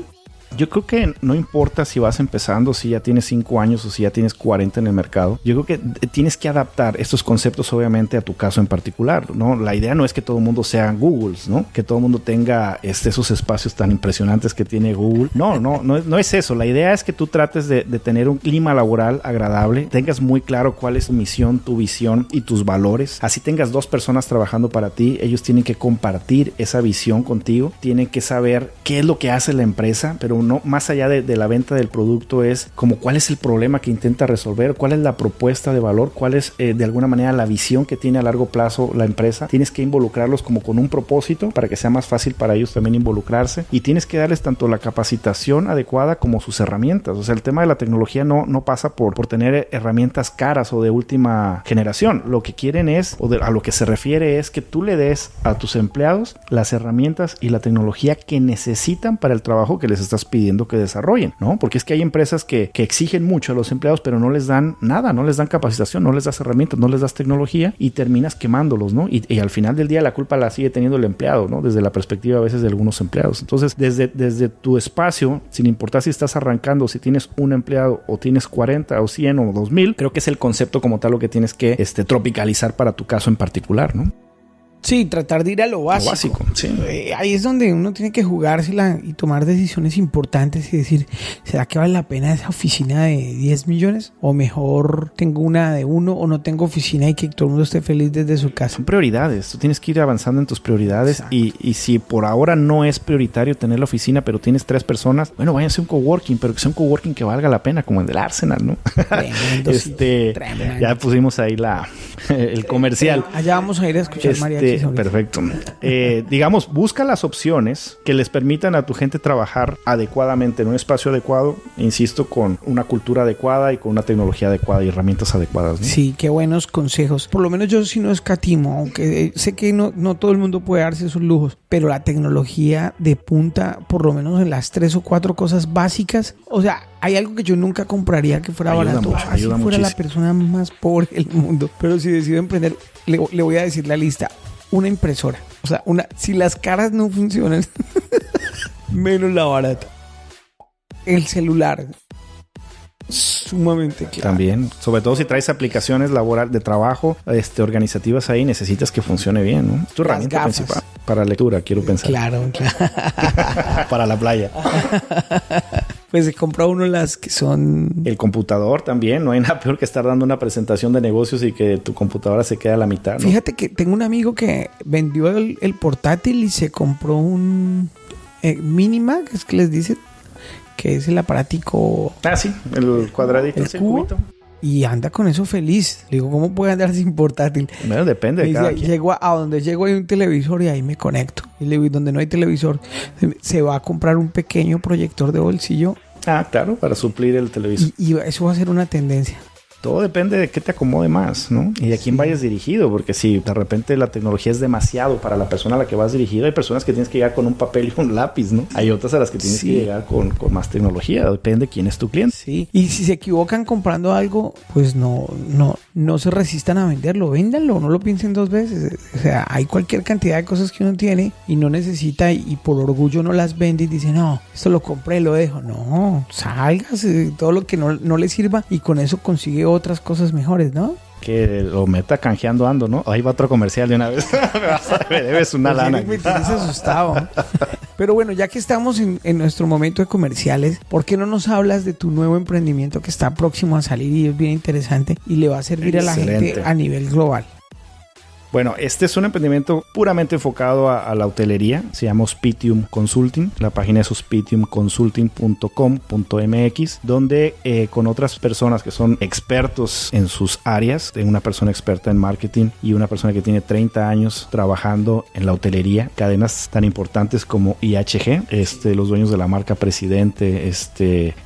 Yo creo que no importa si vas empezando, si ya tienes 5 años o si ya tienes 40 en el mercado. Yo creo que tienes que adaptar estos conceptos obviamente a tu caso en particular, ¿no? La idea no es que todo el mundo sea Googles, ¿no? Que todo el mundo tenga esos espacios tan impresionantes que tiene Google. No es eso. La idea es que tú trates de tener un clima laboral agradable, tengas muy claro cuál es tu misión, tu visión y tus valores. Así tengas 2 personas trabajando para ti, ellos tienen que compartir esa visión contigo, tienen que saber qué es lo que hace la empresa, pero no más allá de la venta del producto, es como cuál es el problema que intenta resolver, cuál es la propuesta de valor, cuál es de alguna manera la visión que tiene a largo plazo la empresa. Tienes que involucrarlos como con un propósito para que sea más fácil para ellos también involucrarse, y tienes que darles tanto la capacitación adecuada como sus herramientas. O sea, el tema de la tecnología no pasa por tener herramientas caras o de última generación. Lo que quieren es, a lo que se refiere es que tú le des a tus empleados las herramientas y la tecnología que necesitan para el trabajo que les estás pidiendo que desarrollen, ¿no? Porque es que hay empresas que exigen mucho a los empleados, pero no les dan nada, no les dan capacitación, no les das herramientas, no les das tecnología, y terminas quemándolos, ¿no? Y al final del día la culpa la sigue teniendo el empleado, ¿no? Desde la perspectiva a veces de algunos empleados. Entonces, desde tu espacio, sin importar si estás arrancando, si tienes un empleado o tienes 40 o 100 o 2000, creo que es el concepto como tal lo que tienes que tropicalizar para tu caso en particular, ¿no? Sí, tratar de ir a lo básico. Sí. Ahí es donde uno tiene que jugársela y tomar decisiones importantes y decir, ¿será que vale la pena esa oficina de 10 millones? O mejor tengo una de 1, o no tengo oficina y que todo el mundo esté feliz desde su casa. Son prioridades. Tú tienes que ir avanzando en tus prioridades. Y si por ahora no es prioritario tener la oficina, pero tienes 3 personas, bueno, váyanse a un coworking, pero que sea un coworking que valga la pena, como el del Arsenal, ¿no? Tremendo, tremendo. Ya pusimos ahí el comercial. Allá vamos a ir a escuchar mariachi. Perfecto. Digamos, busca las opciones que les permitan a tu gente trabajar adecuadamente en un espacio adecuado, insisto, con una cultura adecuada y con una tecnología adecuada y herramientas adecuadas, ¿no? Sí, qué buenos consejos. Por lo menos yo sí no escatimo, aunque sé que no todo el mundo puede darse esos lujos, pero la tecnología de punta, por lo menos en las 3 o 4 cosas básicas, o sea, hay algo que yo nunca compraría que fuera barato. Así fuera muchísimo. La persona más pobre del mundo. Pero si decido emprender, le voy a decir la lista. Una impresora. O sea, si las caras no funcionan, menos la barata. El celular. Sumamente claro. También, sobre todo si traes aplicaciones de trabajo, organizativas ahí, necesitas que funcione bien, ¿no? Es tu herramienta principal para lectura, quiero pensar. Claro. Para la playa. Pues se compra uno las que son... El computador también. No hay nada peor que estar dando una presentación de negocios y que tu computadora se quede a la mitad, ¿no? Fíjate que tengo un amigo que vendió el portátil y se compró un Minimac, es que les dice que es el aparatico... Ah, sí, el cuadradito, el cubito. Y anda con eso feliz. Le digo, ¿cómo puede andar sin portátil? Bueno, depende de cada quien. Llego a donde llego hay un televisor y ahí me conecto. Y le digo, donde no hay televisor, se va a comprar un pequeño proyector de bolsillo. Ah, claro, para suplir el televisor. Y eso va a ser una tendencia. Todo depende de qué te acomode más, ¿no? Y de quién vayas dirigido, porque si de repente la tecnología es demasiado para la persona a la que vas dirigido, hay personas que tienes que llegar con un papel y un lápiz, ¿no? Hay otras a las que tienes que llegar con más tecnología, depende de quién es tu cliente. Sí, y si se equivocan comprando algo, pues no se resistan a venderlo, véndanlo, no lo piensen 2 veces. O sea, hay cualquier cantidad de cosas que uno tiene y no necesita y por orgullo no las vende y dice, no, esto lo compré, lo dejo. No, sálgase todo lo que no le sirva y con eso consigue otras cosas mejores, ¿no? Que lo meta canjeando ando, ¿no? Ahí va otro comercial de una vez. Me debes una lana. Me tienes asustado. Pero bueno, ya que estamos en nuestro momento de comerciales, ¿por qué no nos hablas de tu nuevo emprendimiento que está próximo a salir y es bien interesante y le va a servir a la gente a nivel global? Bueno, este es un emprendimiento puramente enfocado a la hotelería. Se llama Hospitium Consulting. La página es hospitiumconsulting.com.mx, donde con otras personas que son expertos en sus áreas, una persona experta en marketing y una persona que tiene 30 años trabajando en la hotelería, cadenas tan importantes como IHG, los dueños de la marca Presidente,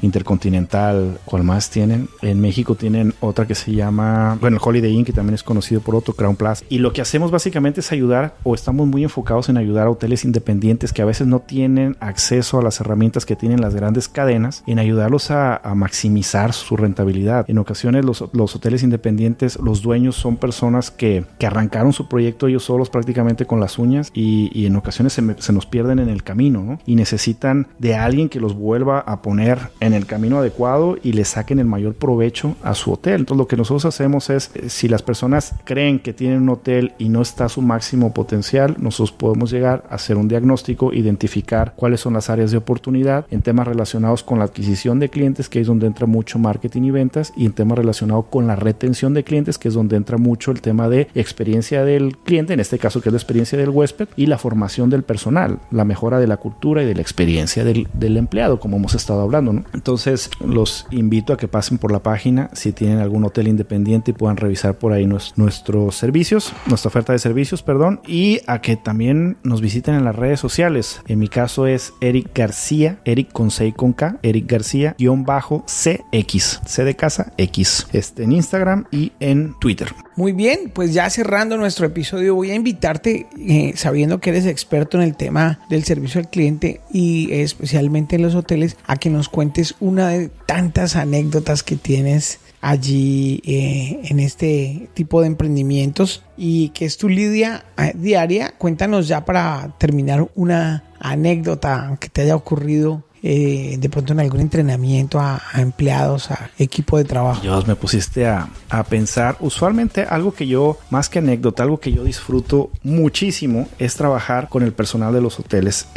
Intercontinental, ¿cuál más tienen? En México tienen otra que se llama, el Holiday Inn, que también es conocido por otro, Crown Plaza. Y lo que hacemos básicamente es ayudar, o estamos muy enfocados en ayudar a hoteles independientes que a veces no tienen acceso a las herramientas que tienen las grandes cadenas, en ayudarlos a maximizar su rentabilidad. En ocasiones los hoteles independientes, los dueños son personas que arrancaron su proyecto ellos solos prácticamente con las uñas y en ocasiones se nos pierden en el camino, ¿no? Y necesitan de alguien que los vuelva a poner en el camino adecuado y le saquen el mayor provecho a su hotel. Entonces lo que nosotros hacemos es, si las personas creen que tienen un hotel hotel y no está a su máximo potencial, nosotros podemos llegar a hacer un diagnóstico, identificar cuáles son las áreas de oportunidad en temas relacionados con la adquisición de clientes, que es donde entra mucho marketing y ventas, y en temas relacionados con la retención de clientes, que es donde entra mucho el tema de experiencia del cliente, en este caso que es la experiencia del huésped, y la formación del personal, la mejora de la cultura y de la experiencia del empleado, como hemos estado hablando, ¿no? Entonces los invito a que pasen por la página si tienen algún hotel independiente y puedan revisar por ahí nuestros servicios, nuestra oferta de servicios, perdón, y a que también nos visiten en las redes sociales. En mi caso es Eric García, Eric con C y con K, Eric García _CX, C de casa X, en Instagram y en Twitter. Muy bien, pues ya cerrando nuestro episodio, voy a invitarte, sabiendo que eres experto en el tema del servicio al cliente y especialmente en los hoteles, a que nos cuentes una de tantas anécdotas que tienes allí en este tipo de emprendimientos y que es tu lidia diaria. Cuéntanos ya para terminar una anécdota que te haya ocurrido de pronto en algún entrenamiento a empleados, a equipo de trabajo. Dios, me pusiste a pensar. Usualmente algo que yo, más que anécdota, algo que yo disfruto muchísimo es trabajar con el personal de los hoteles.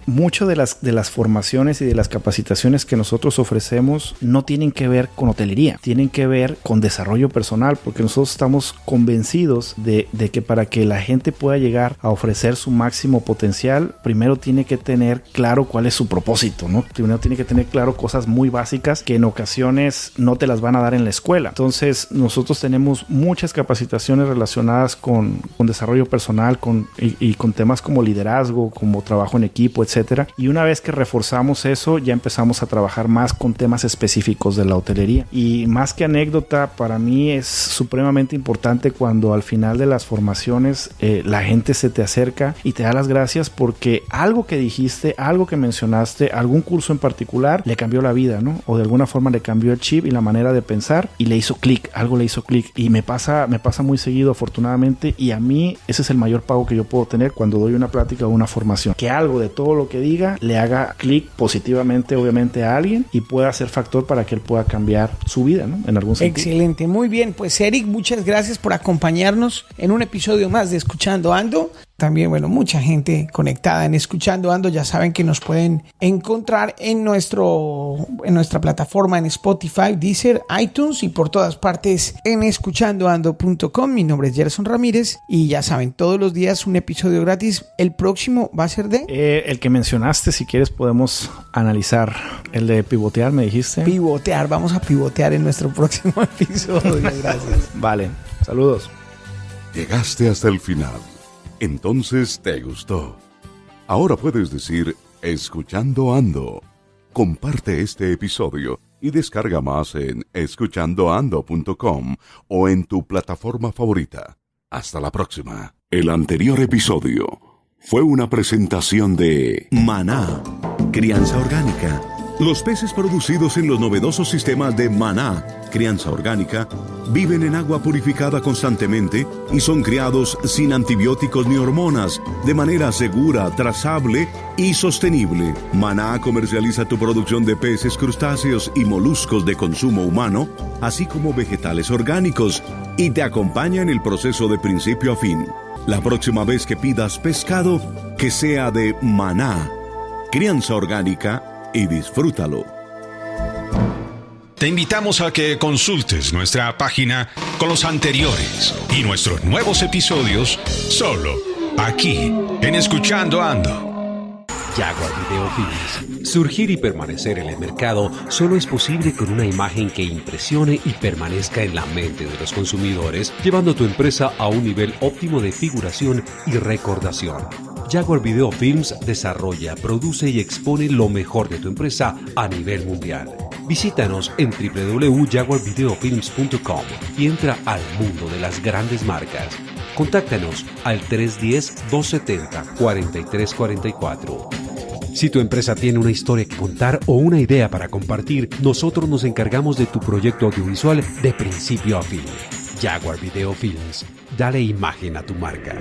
Mucho de las formaciones y de las capacitaciones que nosotros ofrecemos no tienen que ver con hotelería, tienen que ver con desarrollo personal, porque nosotros estamos convencidos de que para que la gente pueda llegar a ofrecer su máximo potencial, primero tiene que tener claro cuál es su propósito, ¿no? Primero tiene que tener claro cosas muy básicas que en ocasiones no te las van a dar en la escuela. Entonces nosotros tenemos muchas capacitaciones relacionadas con desarrollo personal y con temas como liderazgo, como trabajo en equipo, etcétera. Y una vez que reforzamos eso, ya empezamos a trabajar más con temas específicos de la hotelería. Y más que anécdota, para mí es supremamente importante cuando al final de las formaciones la gente se te acerca y te da las gracias porque algo que dijiste, algo que mencionaste, algún curso en particular le cambió la vida, ¿no? O de alguna forma le cambió el chip y la manera de pensar y le hizo clic, algo le hizo clic. Y me pasa muy seguido, afortunadamente, y a mí ese es el mayor pago que yo puedo tener cuando doy una plática o una formación. Que algo de todo lo que diga le haga clic positivamente, obviamente, a alguien y pueda ser factor para que él pueda cambiar su vida, ¿no? En algún sentido. Excelente, muy bien. Pues Eric, muchas gracias por acompañarnos en un episodio más de Escuchando Ando. También, bueno, mucha gente conectada en Escuchando Ando. Ya saben que nos pueden encontrar en nuestra plataforma en Spotify, Deezer, iTunes y por todas partes en escuchandoando.com. Mi nombre es Gerson Ramírez y ya saben, todos los días un episodio gratis. El próximo va a ser el que mencionaste, si quieres podemos analizar el de pivotear, me dijiste. Pivotear, vamos a pivotear en nuestro próximo episodio. Gracias. Vale, saludos. Llegaste hasta el final. Entonces te gustó. Ahora puedes decir Escuchando Ando. Comparte este episodio y descarga más en escuchandoando.com o en tu plataforma favorita. Hasta la próxima. El anterior episodio fue una presentación de Maná, crianza orgánica. Los peces producidos en los novedosos sistemas de Maná, crianza orgánica, viven en agua purificada constantemente y son criados sin antibióticos ni hormonas, de manera segura, trazable y sostenible. Maná comercializa tu producción de peces, crustáceos y moluscos de consumo humano, así como vegetales orgánicos, y te acompaña en el proceso de principio a fin. La próxima vez que pidas pescado, que sea de Maná, crianza orgánica, y disfrútalo. Te invitamos a que consultes nuestra página con los anteriores y nuestros nuevos episodios solo aquí en Escuchando Ando. Jaguar Video Films. Surgir y permanecer en el mercado solo es posible con una imagen que impresione y permanezca en la mente de los consumidores, llevando tu empresa a un nivel óptimo de figuración y recordación. Jaguar Video Films desarrolla, produce y expone lo mejor de tu empresa a nivel mundial. Visítanos en www.jaguarvideofilms.com y entra al mundo de las grandes marcas. Contáctanos al 310-270-4344. Si tu empresa tiene una historia que contar o una idea para compartir, nosotros nos encargamos de tu proyecto audiovisual de principio a fin. Jaguar Video Films. Dale imagen a tu marca.